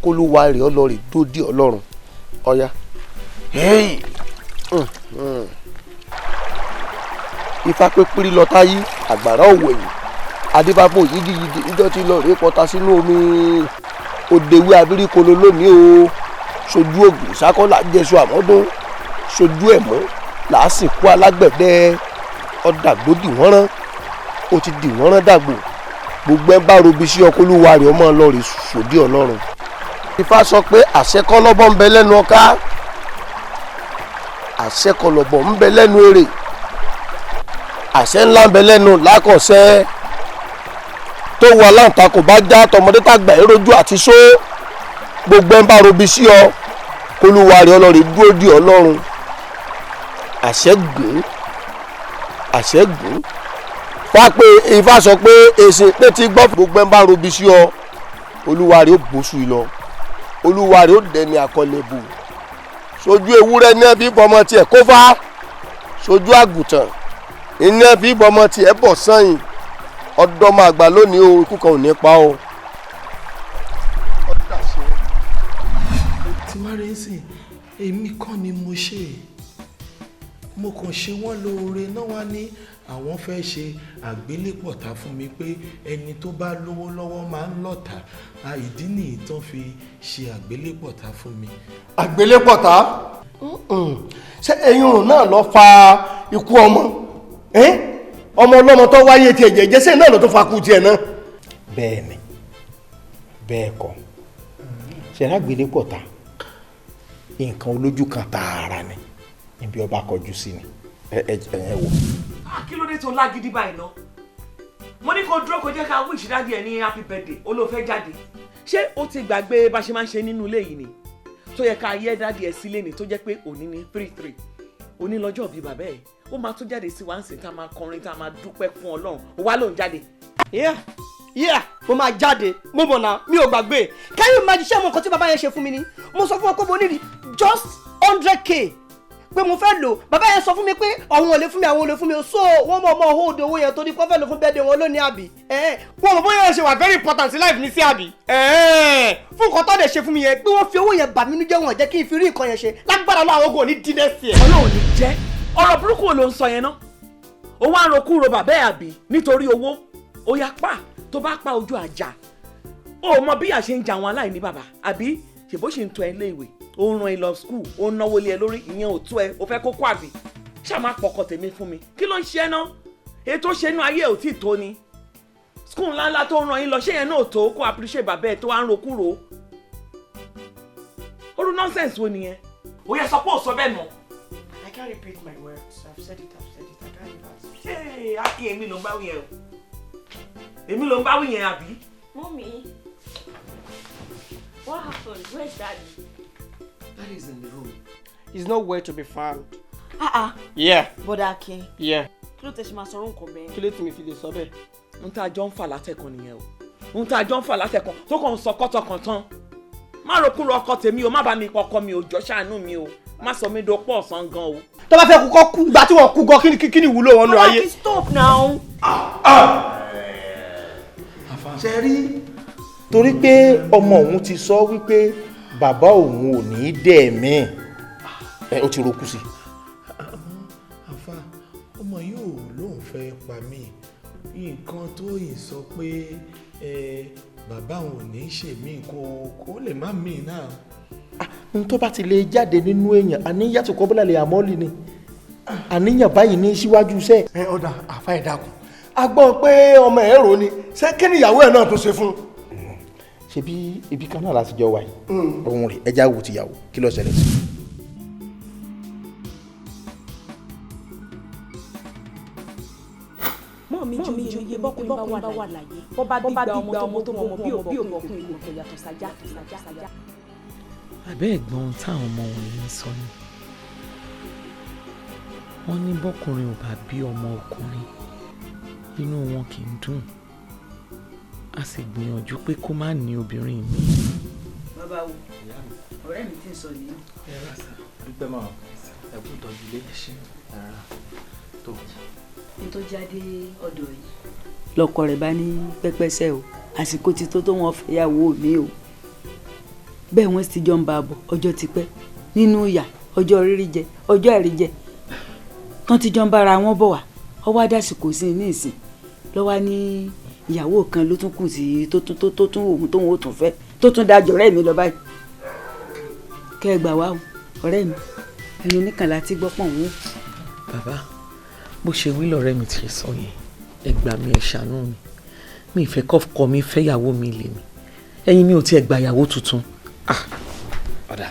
kó ló wá rè ọ lọ rè dódì ọlọ́run ọ̀ya. ifá pé pírí lọ táyé àgbàrá òwòyìn adébábò yídíyídí níjọ́ tí lọ rèé pọta sínú omi òdèwé abirikolo lónìí o sojú ògùn sákọ́lá jẹ́sọ àmọ́dún sojú ẹ̀mọ́ làásìkò alágbẹ̀dẹ ọ̀dàgbò dì wọ́n rán ó ti dì wọ́n rán dàgbò gbogbo ẹ bá robi sí ọkọlùwà rẹ̀ ọmọ ọlọ́rẹ̀ sòdí ọlọ́run. ifá sọ pé àṣẹkọlọ́bọ̀ ń bẹ lẹ́nu ọká àṣẹkọlọ́bọ̀ ń bẹ lẹ́nu èrè àṣẹ ńlá ń bẹ lẹ́nu lákọ̀ọ́sẹ́ tó wà láǹtakò bá já tọmọdé tàgbà erójú àti só gbogbo ẹ bá robi sí ọ kọlùwà rẹ̀ ọlọ́rẹ̀ dúró di ọlọ́run àṣẹgùn wá pé ifá sọ pé èsì pé tí gbọ́ gbogbo ẹ̀ ń bá robi sí ọ olúwa rẹ̀ ó bóṣù lọ olúwa rẹ̀ ó dẹni àkọlẹ̀bù sojú ewúrẹ́ ní ẹbí bọmọ tiẹ̀ kó fá sojú àgùntàn ní ẹbí bọmọ tiẹ̀ bọ̀ sẹ́yìn ọdọmọ àgbà lónìí o ikú kan ò ní pa o. tí wàá rí sí èmi kọ́ ni mo ṣe mo kàn ṣe wọ́n lóore náà wá ní àwọn fẹ́ ṣe àgbélépọ̀tà fún mi pé ẹni tó bá lówó lọ́wọ́ máa ń lọ́tà ìdí nìyí tán fi ṣe àgbélépọ̀tà fún mi. àgbélépọ̀tà ṣé ẹ̀yin òun náà lọ fa ikú ọmọ ọmọ ọlọ́mọ tó wáyé tiẹ̀ jẹ́jẹ́ sẹ́yìn náà ló tó fa kú tiẹ̀ náà. bẹ́ẹ̀ ni bẹ́ẹ̀ kọ́ ṣẹlá àgbélépọ̀tà nǹkan olójú kan tààrà ni níbi ọba kọjú sí ni ẹ wò. kí ló dé tó lágídí báyìí ná mo ní kó dúró kó jẹ́ ká wish dáàdì ẹ̀ ní happy birthday ó ló fẹ́ jáde ṣé ó ti gbàgbé bá ṣe máa ń ṣe nínú ilé yìí ni tó yẹ ká yẹ dáàdì ẹ̀ sílé ni tó jẹ́ pé òní ní 3-3 òní lọ́jọ́ bíi bàbá ẹ̀ ó máa tún jáde sí wáǹsì tá a máa kọrin tá a máa dúpẹ́ fún Ọlọ́run ó wá ló ń jáde. mo máa jáde mo mọ̀ náà mi ò gbàgbé káyọ̀ máa jíṣẹ́ mọ̀ nǹkan tí bàbá yẹn ṣe fún mi ni mo sọ fún wọn pé mo ní just 100k pé mo fẹ́ lò bàbá yẹn sọ fún mi pé àwọn ò lè fún mi àwọn ò lè fún mi so wọ́n mọ̀ hold owó yẹn torí pé wọ́n fẹ́ lò fún birthday wọn lónìí àbí wọ́n mọ̀ bóyá ṣe wà very important life ní sí àbí fún nǹkan tó dẹ̀ ṣe fún mi yẹn pé wọ́n fi owó yẹn bà mí nínú jẹ́ wọn jẹ́ kí n fi rí nǹkan yẹn ṣe lágbára lọ́wọ́ àwọn ogun òní dín nẹ́sì ẹ̀. Ọlọ́run ní jẹ́ ọ̀rọ̀ burúkú wo ló ń sọ yẹn náà ó wá ń rokúro bàbá ẹ̀ àbí nítorí owó ó yá pa tó bá pa ojú àjà ó mọ bí àṣẹ ń jà wọn aláìní bàbá àbí ṣèbó ṣe ń tọ́ ẹ léèwé ó ń ran ẹ lọ skul ó ń náwó lé ẹ lórí ìyẹn ò tó ẹ ó fẹ́ kókó àbí ṣáà má pọkọ tèmi fún mi kí ló ń ṣe ná ètò ṣe inú ayé ò tí ì tó ni skul ńláńlá tó ń ran yín lọ ṣé yẹn náà tó kó appreciate bàbá ẹ tó wá ń rokúro orú nonsense wo nìyẹn ó yẹ sọ pé ò sọ bẹ́ẹ̀ mọ́. I can't repeat my words. I've said it. I can't reverse. ṣé akin èmi ló ń báwí yẹn o èmi ló ń báwí yẹn àbí. Mommy, what happened? Where's Daddy? Daddy is in the room. He's nowhere to be found. Uh-uh. Yeah. But Akin. Yeah. kí ló tẹ̀ ṣe máa sọ̀rọ̀ nǹkan bẹ́ẹ̀. kí ló ti mi fi lè sọ bẹ́ẹ̀ ohun tá a jọ ń fà látẹ̀kàn nìyẹn o ohun tá a jọ ń fà látẹ̀kàn tó kàn ń sọ kọ́tọ̀kan tán má rokún ro ọkọ tèmi o má bá mi pọkọ mi o jọ ṣàánú mi o má sọ mi do pọ̀ ọ̀sán gan o. tó bá fẹ́ kú kọ́ kú ìgbà tí wọ́n kú gan kí ni ìwúlò wọn lọ ayé. ọlọ́kì stop now. ṣe rí torí pé ọmọ òun ti sọ wípé bàbá òun ò ní dẹ̀ẹ̀mí ó ti roku sí. àfa ọmọ yóò lóun fẹ́ pa mí nǹkan tó yìí sọ pé bàbá òun ò ní ṣe mí kó lè má mí náà. n tó bá ti lè jáde nínú èèyàn àníyàn tó kọ́ bọ́lá lè àmọ́lì ni àníyàn báyìí ní síwájú iṣẹ́. ọ̀dà àfa ẹ̀ dákun a gbọ́ pé ọmọ ẹ̀ rò ni ṣé kí ni ìyàwó ẹ̀ náà tó ṣe fún un. ṣebí ibi kan náà láti jọ wáyé ohun rẹ̀ ẹja wò tìyàwó kí ló ṣẹlẹ̀ sí. mi ju iye bọ́kùnrin bá wà láyé bọ́ bá gbígba ọmọ tó mọ bí òbọ̀kùnrin ìlú kò yàtọ̀ sájà. àbẹ́ ẹ̀gbọ́n táwọn ọmọ wọ̀nyí ń sọ ni wọ́n ní bọ́kùnrin ò bá bí ọmọ ọkùnrin inú wọn kì í dùn a sì gbìyànjú pé kó má ní obìnrin mi. bàbá wo ọ̀rẹ́ mi ti ń sọ nìyí. ẹ rà sá dúpẹ́ máa ẹ kú tọ́jú ilé ṣe rárá tó. ní tó jáde ọ̀dọ̀ yìí lọ́kọ rẹ̀ bá ní pẹ́pẹ́sẹ́ o àsìkò ti tó wọn fẹ́yàwó mi o bẹ́ẹ̀ wọ́n sì jọ ń bá a bọ̀ ọjọ́ ti pẹ́ nínú ìyà ọjọ́ rírí jẹ ọjọ́ àìrí jẹ tán ti jọ ń bára wọn bọ̀ wá ọwọ́ adásìkò sí ní ìsìn lọ́wọ́ ní ìyàwó kan ló tún kù sí tó tún òun tóun ó tún fẹ́ tó tún dájọ́ ọ̀rẹ́ mi lọ báyìí kẹ́ ẹ gbà wá o ọ̀rẹ́ mi ẹni oníkànlá tí gbọ́ pọ̀ wọ́n. bàbá bó ṣe wí lọ́rẹ́ mi ti sọ yẹn ẹ gbà mí ẹ ṣàánú mi ìfẹ́ kọ́kọ́ mi fẹ́yàwó mi lè mi ẹ̀yin mi ò tiẹ̀ gba ìyàwó tuntun. ọ̀dà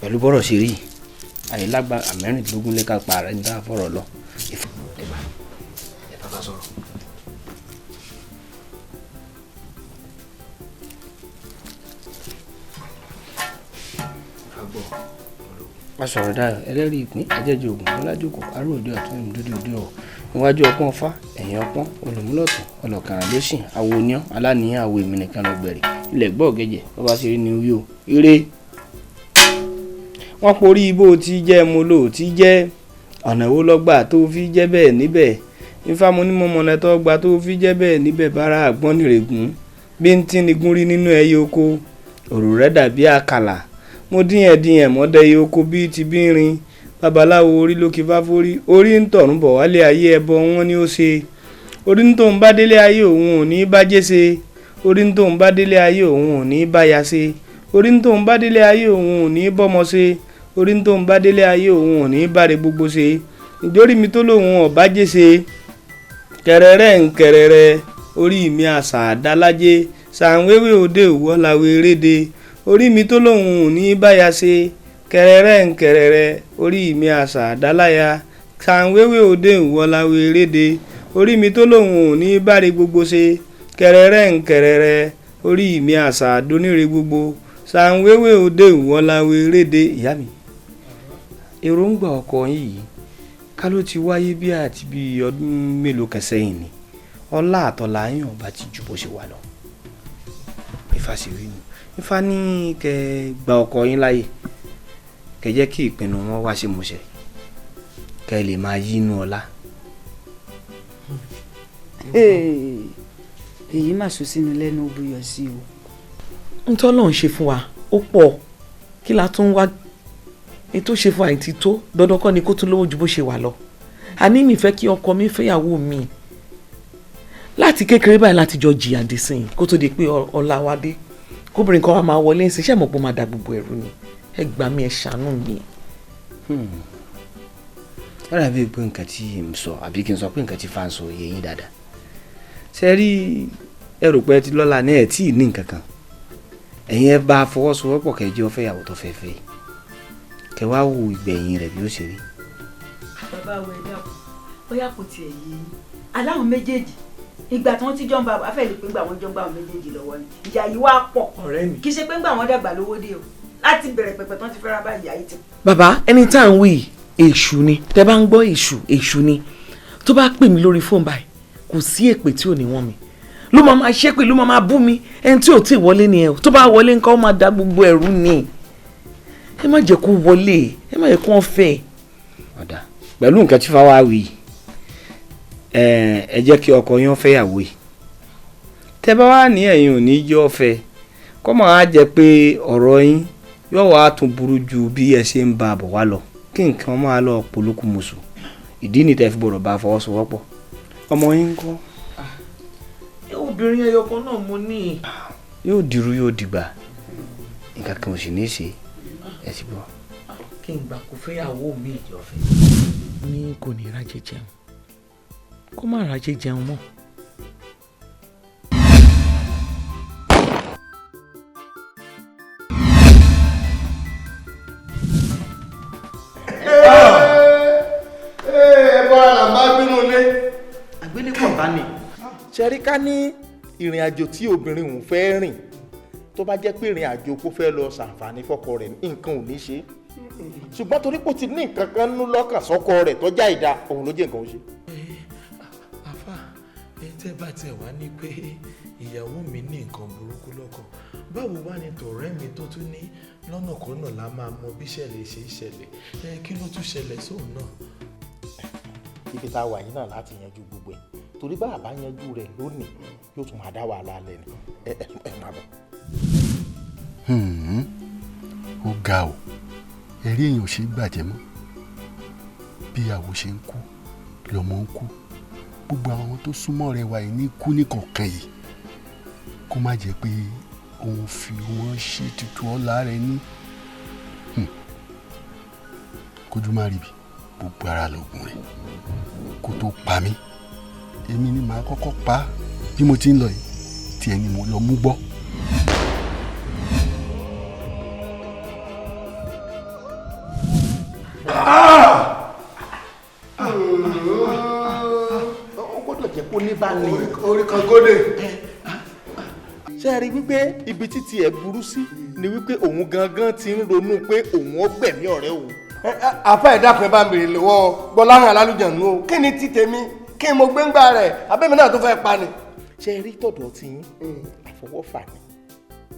pẹ̀lú bọ́rọ̀ ṣe rí àyílágbá àmẹ́rìndínlógún lẹ́ka pa ààrẹ ní dáa fọ̀rọ̀ lọ. ẹ bá sọ̀rọ̀. a sọ̀rọ̀ dáa ẹlẹ́rìí ìpín ajẹ́jọ́ ògùn ọlájòkó aróòdì ọ̀tún ìmúdúdú òde ọ̀ níwájú ọpọ́n ọfá ẹ̀yìn ọpọ́n olùmúlọ̀tún ọlọ́kàrà lóṣìn àwo oníyàn aláníyàn àwo èmi nìkan lọ gbẹ̀rẹ̀ ilẹ̀ gbọ́ ọ̀gẹ́jẹ̀ bọ́bá ṣe rí ni wí o eré. wọ́n porí bó ti jẹ́ mo lò tí jẹ́ ọ̀nà wo lọ́gbà tó fi jẹ́ bẹ́ẹ̀ níbẹ̀ ifá mo ní mọ̀mọ́lẹ́ tó gba tó fi jẹ́ bẹ́ẹ̀ níbẹ̀ bára àgbọ́n nìrègùn bí ń tí nigun rí nínú ẹyẹ oko òrò rẹ̀ dàbí àkàlà mo díyẹn mọ́dẹ ẹyẹ oko bíi ti bí rin babaláwo orí ló kí fáforí orí ń tọ̀run bọ̀ wálé ayé ẹbọ wọn ni ó ṣe orí ń tóun bá délé ayé òun ò ní bájé ṣe orí ń tóun bá délé ayé òun ò ní báya ṣe orí ń tóun bá délé ayé òun ò ní bọ́mọ ṣe orí ń tóun bá délé ayé òun ò ní báre gbogbo ṣe ìjórí mi tó lòun ọ̀bájé ṣe kẹrẹrẹ ń kẹrẹrẹ orí mi àṣà àdálájé sàǹwéwé òde òwọ́láwé rédè orí mi tó lòun ò ní báya ṣe kẹrẹrẹ ń kẹrẹrẹ orí mi àṣà àdáláya sàǹwéwé òde òwọ́láwé rédè orí mi tó lòun ò ní báre gbogbo ṣe kẹrẹrẹ ń kẹrẹrẹ orí mi àṣà àdóníre gbogbo sàǹwéwé òde òwọ́láwé rédè. ìyá mi èròǹgbà ọkọ yìí ká ló ti wáyé bí àti bí ọdún mélòó kan sẹ́yìn ni ọlá àtọ̀là yàn bá ti ju bó ṣe wà lọ. Ifá sì rí nu Ifá ní kẹ́ gba ọkọ yín láàyè kẹ́ jẹ́ kí ìpinnu wọn wá sí múṣẹ kẹ́ lè máa yí inú ọlá. èyí mà sùn sínú lẹ́nu ó buyọ̀ sí o. n tọ́ lọ́n ṣe fún wa ó pọ̀ kí la tún wá ní tó ṣe fún àìtí tó dandan kọ́ ni kó tún lówó ju bó ṣe wà lọ àní mi fẹ́ kí ọkọ mi fẹ́yàwó mi láti kékeré báyìí láti jọ jìyà dé sìn kó tó di pé ọlá wa dé kóbìnrin kan wa máa wọlé ń ṣiṣẹ́ mọ̀ pé ó máa da gbogbo ẹ̀rú ni ẹ gbà mí ẹ ṣàánú mi. ó dàbí pé nǹkan tí n sọ àbí kí n sọ pé nǹkan tí fáǹsì òye yín dáadáa ṣe rí ẹrù pé ti lọ́la ní ẹ̀ tí ì ní nǹkan kan ẹ̀yin ẹ bá fọwọ́sowọ́pọ̀ kẹjọ́ fẹ́yàwó tó fẹ́ fẹ́ kẹ wá wo ìgbẹ̀yìn rẹ̀ bí ó ṣe rí. bàbá wo ẹ dákun bóyá kò tiẹ̀ yé yín aláwọn méjèèjì ìgbà tí wọ́n ti jọ ń bá afẹ́ lè pé ńgbà wọ́n jọ ń bá àwọn méjèèjì lọ́wọ́ ni ìyá yìí wá pọ̀ kì í ṣe pé ńgbà wọ́n dàgbà lówó dé o láti bẹ̀rẹ̀ pẹ̀pẹ̀ tí wọ́n ti fẹ́ra bá ìyá yìí ti. bàbá ẹni tá à ń wí èṣù ni tẹ bá ń gbọ́ èṣù ni tó bá pè mí lórí fóònù báyìí kò sí èpè tí ò ní wọ́n mi ló máa ṣépè ló máa bú mi ẹni tí ò tí ì wọlé ni ẹ tó bá wọlé nǹkan ó máa da gbogbo ẹ̀rú ni ẹ má jẹ́ kó wọlé ẹ má jẹ́ kó wọ́n fẹ́. ọ̀dà pẹ̀lú nǹkan tí fáwa wí ẹ jẹ́ kí ọkọ yín fẹ́yàwó yìí tẹ́ bá wà ní ẹ̀yin ò ní jọ́ fẹ́ kọ́ máa jẹ́ pé ọ̀rọ̀ yín yóò wá tún burú ju bí ẹ ṣe ń ba àbọ̀ wá lọ kí nǹkan máa lọ polúkú mùsù ìdí ni tẹ́ fi gbọ́dọ̀ bá fọwọ́sowọ́pọ̀ ọmọ yín ń kọ́. obìnrin ẹyọ kan náà mo ní. yóò dirú yóò dìgbà nǹkan kan ò sì ní í ṣe ẹ ti bọ́. kí n gbà kó fẹ́yàwó mi ìjọfẹ́ ní kò ní rájẹ jẹun kó má rájẹ jẹun mọ́. ṣẹ́rí ká ní ìrìn àjò tí obìnrin òun fẹ́ rìn tó bá jẹ́ pé ìrìn àjò kó fẹ́ lọ ṣàǹfààní fọ́kọ rẹ̀ nǹkan ò ní ṣe ṣùgbọ́n torí kò ti ní nǹkan kan nú lọ́kàn sọ́kọ rẹ̀ tọ́jà ìdá òun ló jẹ́ nǹkan ó ṣe. àfà tẹ́ bá tẹ̀ wá ní pé ìyàwó mi ní nǹkan burúkú lọ́kàn báwo wá ní tọ̀rẹ́ mi tó tún ní lọ́nà kan náà la máa mọ bí ìṣẹ̀lẹ̀ ṣe ṣẹlẹ̀ kí ló tún ṣẹlẹ̀ sóun náà. ibi tá a wà yìí náà láti yanjú gbogbo ẹ̀ torí bá a bá yanjú rẹ̀ lónìí yóò tún máa dá wàhálà alẹ́ ni ẹ máa bọ̀. ó ga ọ ẹ̀rí èèyàn ò ṣe é gbàjẹ́ mọ́ bí ìyàwó ṣe ń kú lọ́mọ ń kú gbogbo àwọn tó súnmọ́ rẹ̀ wà ní kú ní kọ̀ọ̀kan yìí kó má jẹ́ pé òun fi wọ́n ṣe tutù ọ̀la rẹ̀ ní kójú má rí bi gbogbo ara lóògùn rẹ̀ kó tó pa mí èmi ni màá kọ́kọ́ pa á bí mo ti ń lọ yìí tí ẹni mo lọ mú gbọ́. ó gbọ́dọ̀ jẹ́ kó ní bá ní. orí kan gódè. ṣé ẹ rí wípé ibi títí ẹ burú sí ni wípé òun gangan ti ń ronú pé òun ó gbẹ̀mí ọ̀rẹ́ òun. àfa ẹ̀dá kan bá ń bèrè lọ́wọ́ gbọ́láhàn alálùjànnú o kí ni tí tèmi kí mo gbé ń gbà rẹ̀ abẹ́mi náà tó fẹ́ pa ni. ṣé rí tọ̀dọ̀ tí yín àfọwọ́fà ni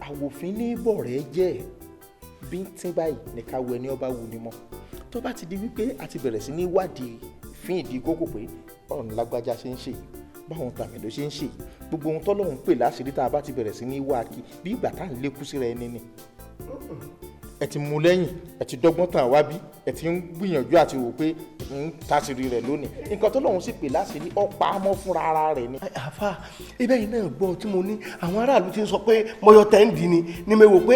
àwòfin ní bọ̀rẹ́ jẹ́ bíntín báyìí ní ká wẹ ní ọba wù ni mọ́ tó bá ti di wípé a ti bẹ̀rẹ̀ sí ní wádìí fín ìdí kókò pé ọ̀run lágbájá ṣe ń ṣe báwọn tàmídó ṣe ń ṣe gbogbo ohun tọ́lọ́run pè láṣìírí tá a bá ti bẹ̀rẹ̀ sí ní wá kí bí ìgbà tá à ń lékú síra ẹni ni ẹ ti mú lẹ́yìn ẹ ti dọ́gbọ́n tàn wá bí ẹ ti ń gbìyànjú àti wò pé ń tàṣírí rẹ̀ lónìí nǹkan tó lọ́hún sì pè láṣìírí ọ̀pá mọ́ fúnra ara rẹ̀ ni. àfa ibẹ̀ yìí náà gbọ́ tí mo ní àwọn aráàlú ti ń sọ pé mọ́yọ́ tẹ́ǹdì ni mi wò pé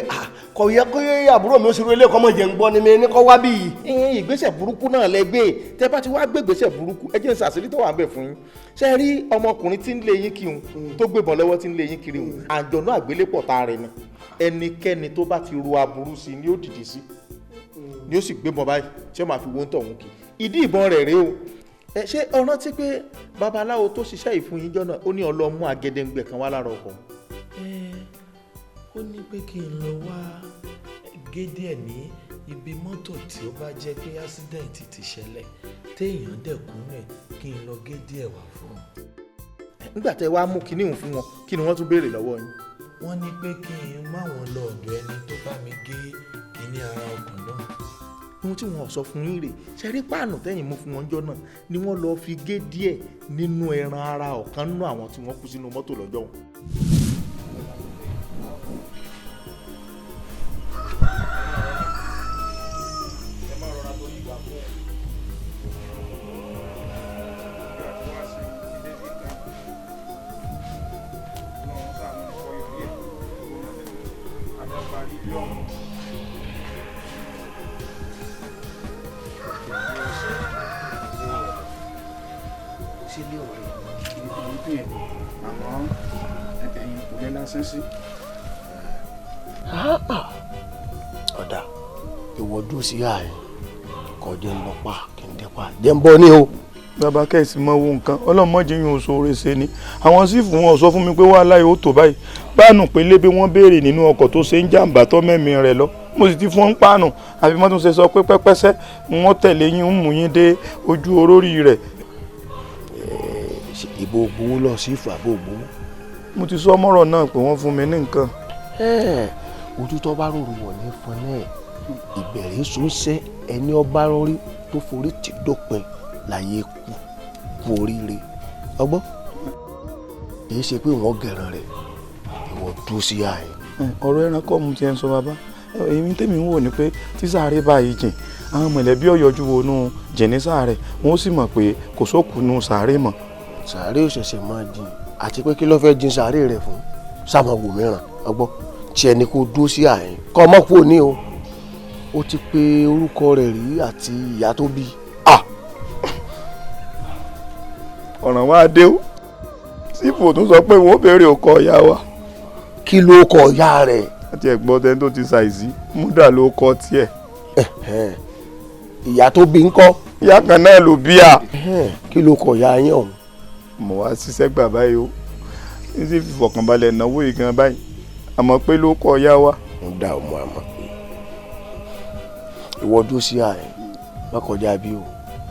kò yẹ kó àbúrò mi ó ṣerú ilé ẹ̀kọ́ mọ̀ jẹ́ ń gbọ́ ni mi ní kọ́ wá bí yìí. ìgbésẹ̀ burúkú náà lẹ gbé tẹ bá ti wá gbé ìgbésẹ̀ burúkú ẹ jẹ́ ń ṣàṣírí tó wà ń bẹ̀ fún yín ṣe rí ọmọkùnrin tí ń lé yín kiri tó gbébọn lọ́wọ́ tí ń lé yín kiri àjọ̀nú àgbélépọ̀ ta rẹ̀ ni ẹnikẹ́ni tó bá ti ro aburú sí ni ó dìde sí ni ó sì gbé bọ́ báyìí tí ó máa fi wọ́n tọ̀hún kì ìdí ìbọn rẹ̀ rèé o ṣé ọ rántí pé babaláwo tó ṣiṣẹ́ ìfún yín jọ́nà ó ní ọlọ́mú agẹdẹ̀ngbẹ̀ kan wá lára ọkọ̀. ó ní pé kí n lọ wá gédé ẹ̀ ní ibi mọ́tò tí ó bá jẹ́ pé ásídẹ̀ǹtì ti ṣẹlẹ̀ téèyàn dẹ̀kún rẹ̀ kí n lọ gédé ẹ̀ wá fún un. nígbà tẹ́ wàá mú kinní hùn fún wọn kí ni wọ́n tún béèrè lọ́wọ́ yín. wọ́n ní pé kí n má wọn lọ ọ̀dọ̀ ẹni tó bá mi gé kinní ara ọkọ̀ náà. ohun tí wọn sọ fún yín rè ṣe rí páànù tẹ́yìn mú fún wọn jọ náà ni wọ́n lọ́ọ́ fi gé díẹ̀ nínú ẹran ara ọ̀kan nínú àwọn tí wọ́n kú sínú mọ́tò lọ́jọ́ wọn. ọ̀dà ìwọ́dún sí ààrẹ kọjá ń lọ pa kí n dẹ́ pa jẹ́ ń bọ́ ní o. bàbá kẹ́sì mọ wo nǹkan ọlọ́mọdé yìí ò sóore ṣe ni àwọn sífù wọn sọ fún mi pé wàhálà yóò tó báyìí páànù pélébé wọn béèrè nínú ọkọ̀ tó ṣe ń jàǹbá tó mẹ́mí rẹ̀ lọ mo sì ti fún wọn páànù àbí mọ́tò ṣe sọ pé pẹ́pẹ́sẹ́ wọn tẹ̀lé yín ń mú yín dé ojú orórì rẹ̀. ìbò gbowó lọ sí ìfọ̀ àbò gbowó. mo ti sọ mọ́rọ̀ náà pé wọ́n fún mi ní nǹkan. ojú tó bá rọrùn wọ̀ ní fún náà ìbẹ̀rẹ̀ sọ́sẹ́ ẹni ọba rọrí tó forí tì dópin láyé kú oríire ọgbọ́n èyí ṣe pé wọ́n gẹ̀ràn rẹ̀ ìwọ dúró sí ààyè. ọ̀rọ̀ ẹran kọ́ mu ti ń sọ bàbá èmi tèmi ń wò ni pé tí sáré báyìí jìn àwọn mọ̀lẹ́bí ọ̀yọ́jú wọnú jìnnì sáré wọ́n sì mọ̀ pé kò sókùnù sáré mọ̀. sáré ò ṣẹ̀ṣẹ̀ máa jìn àti pé kí ló fẹ́ jìn sáré rẹ̀ fún sàmọ̀wò mìíràn ọgbọ́n tí ẹni kò dúró sí ààyè kọ́ ọmọ kú òní o ó ti pe orúkọ rẹ̀ rí àti ìyá tó bí. ọ̀ràn wa dé o sípò tún sọ pé wọ́n béèrè ọkọ ìyá wa. kí ló kọ ìyá rẹ̀. àti ẹ̀gbọ́n tẹ́ni tó ti ṣàìsí múdà ló kọ tiẹ̀. ìyá tó bí ńkọ́. ìyá kan náà ló bí a. kí ló kọ ìyá yín ọ̀hún. mo wá ṣiṣẹ́ gbà báyìí o ní sì fìfọ̀kànbalẹ̀ náwó yìí gan báyìí àmọ́ pé ló kọ ìyá wa. mo dá ọmọ àmọ́ pé ìwọ dúró sí ààyè má kọjá bí o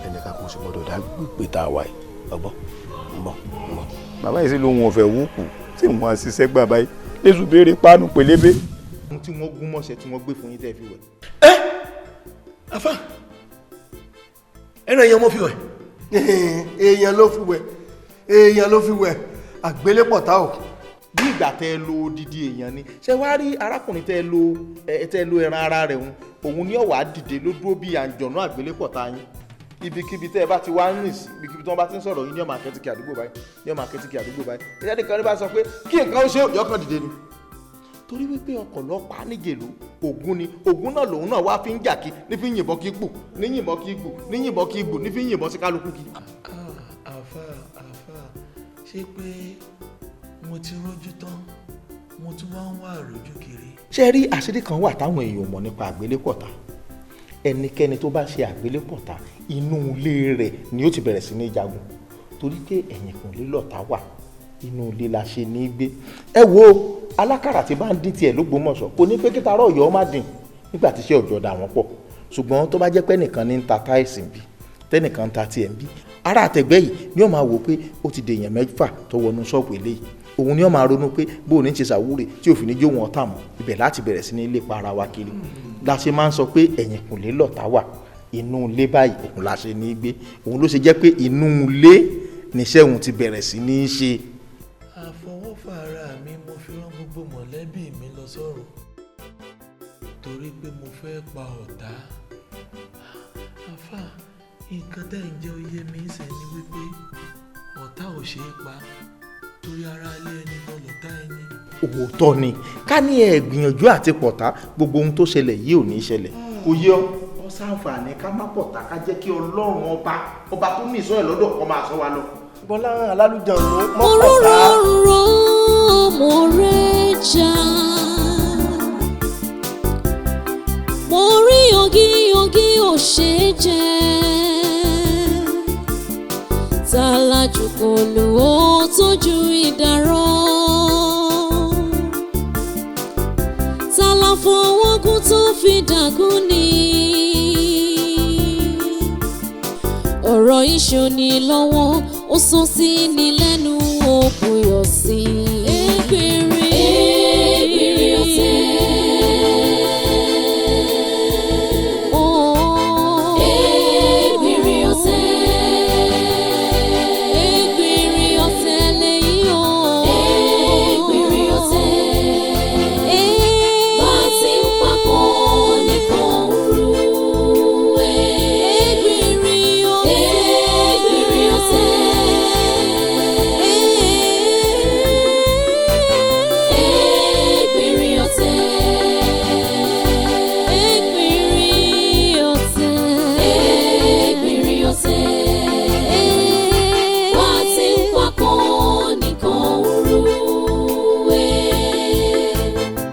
ẹnìkan kò sì gbọdọ̀ dá gbé tá a wà yìí ọgbọ́n ń bọ̀. bàbá yìí sì lóun ọ̀fẹ́ wúkú tí wọ́n á ṣiṣẹ́ gbà báyìí lẹ́sùn béèrè páànù pélébé. ohun tí wọ́n gún mọ́ṣẹ́ tí wọ́n gbé fún yín tẹ́ fi wẹ̀. afa ẹran èèyàn mo fi wẹ̀. èèyàn ló fi wẹ̀ èèyàn ló fi wẹ̀ àgbélépọ̀ tá o. bí ìgbà tẹ́ ẹ lo odidi èèyàn ni ṣé wàá rí arákùnrin tẹ́ ẹ lo ẹran ara rẹ̀ òun ni ọ̀wá dìde ló dúró bí àǹjọ̀nú àgbélépọ̀ tá yín ibikíbi tẹ́ ẹ bá ti wá ń rìn sí ibikíbi tí wọ́n bá ti ń sọ̀rọ̀ yín ní ọmọ akẹ́tìkì àdúgbò báyìí ní ọmọ akẹ́tìkì àdúgbò báyìí ìyá nìkan ní bá sọ pé kí nǹkan ó ṣe yọkàn dìde ni torí wípé ọ̀pọ̀lọpọ̀ nígèlú ògún ni ògún náà lòun náà wá fi ń jà kí ní fi ń yìnbọn kí gbù ní yìnbọn kí gbù ní yìnbọn kí gbù ní fi ń yìnbọn sí kálukú kí. àfà ṣé pé mo ti rójú tán mo tún wá ń wá àrójú kiri. ṣé rí àṣírí kan wà táwọn èèyàn mọ̀ nípa àgbélépọ̀tà ẹnikẹ́ni tó bá ṣe àgbélépọ̀tà inú ilé rẹ̀ ni ó ti bẹ̀rẹ̀ sí ní jagun torí pé ẹ̀yìnkùnlé lọ̀tá wà inú ilé la ṣe ní gbé. ẹ wo alákàrà tí bá ń dín tiẹ̀ l'Ógbómọ̀ṣọ́ kò ní pé kí tarọ́ Ọ̀yọ́ má dín nígbà tí iṣẹ́ òjò dà wọ́n pọ̀ ṣùgbọ́n tó bá jẹ́ pé ẹnìkan ní ń ta táìsì bí tẹ́nìkan ń ta tiẹ̀ ń bí ara àtẹ̀gbẹ́ yìí ni ó máa wò pé ó ti dèèyàn mẹ́fà tó wọnú ṣọ́ọ̀bù eléyìí òun ni ó máa ronú pé bó o ní ṣe ṣàwúrè tí òfin ní jó wọn tà mọ́ ibẹ̀ láti bẹ̀rẹ̀ sí ní lépa ara wa kiri la ṣe máa ń sọ pé ẹ̀yìnkùnlé lọ̀tá wà inú ilé báyìí òun la ṣe ní gbé òun ló ṣe jẹ́ pé inú ilé níṣẹ́ òun ti bẹ̀rẹ̀ sí ní ṣe. àfọwọ́fà ara mi mo fi rán gbogbo mọ̀lẹ́bí mi lọ sọ́run torí pé mo fẹ́ pa ọ̀tá. àfà nǹkan tẹ́ ń jẹ́ oyé mi ṣe ni wípé ọ̀tá ò ṣeé pa torí ara ilé ẹni lọ lọ̀tá ẹni. òótọ́ ni ká ní ẹ gbìyànjú àti pọ̀tá gbogbo ohun tó ṣẹlẹ̀ yìí ò ní ṣẹlẹ̀ kò yẹ ọ ṣàǹfààní ká má pọ̀tá ká jẹ́ kí ọlọ́run ọba tó ní ìsọ́ ẹ̀ lọ́dọ̀ kó máa sọ wa lọ. bọ́lá alálùjọ ló mọ́ mo pọ̀tá. rọrùn mo rẹjà mo rí ogi ò ṣe jẹ tàlàjù kò lò ó tójú ìdárọ̀ tàlàfọwọ́gùn tó fi dàgún ni ọ̀rọ̀ ìṣòní lọ́wọ́ ó sọ sí ni lẹ́nu ó buyọ̀ sí i.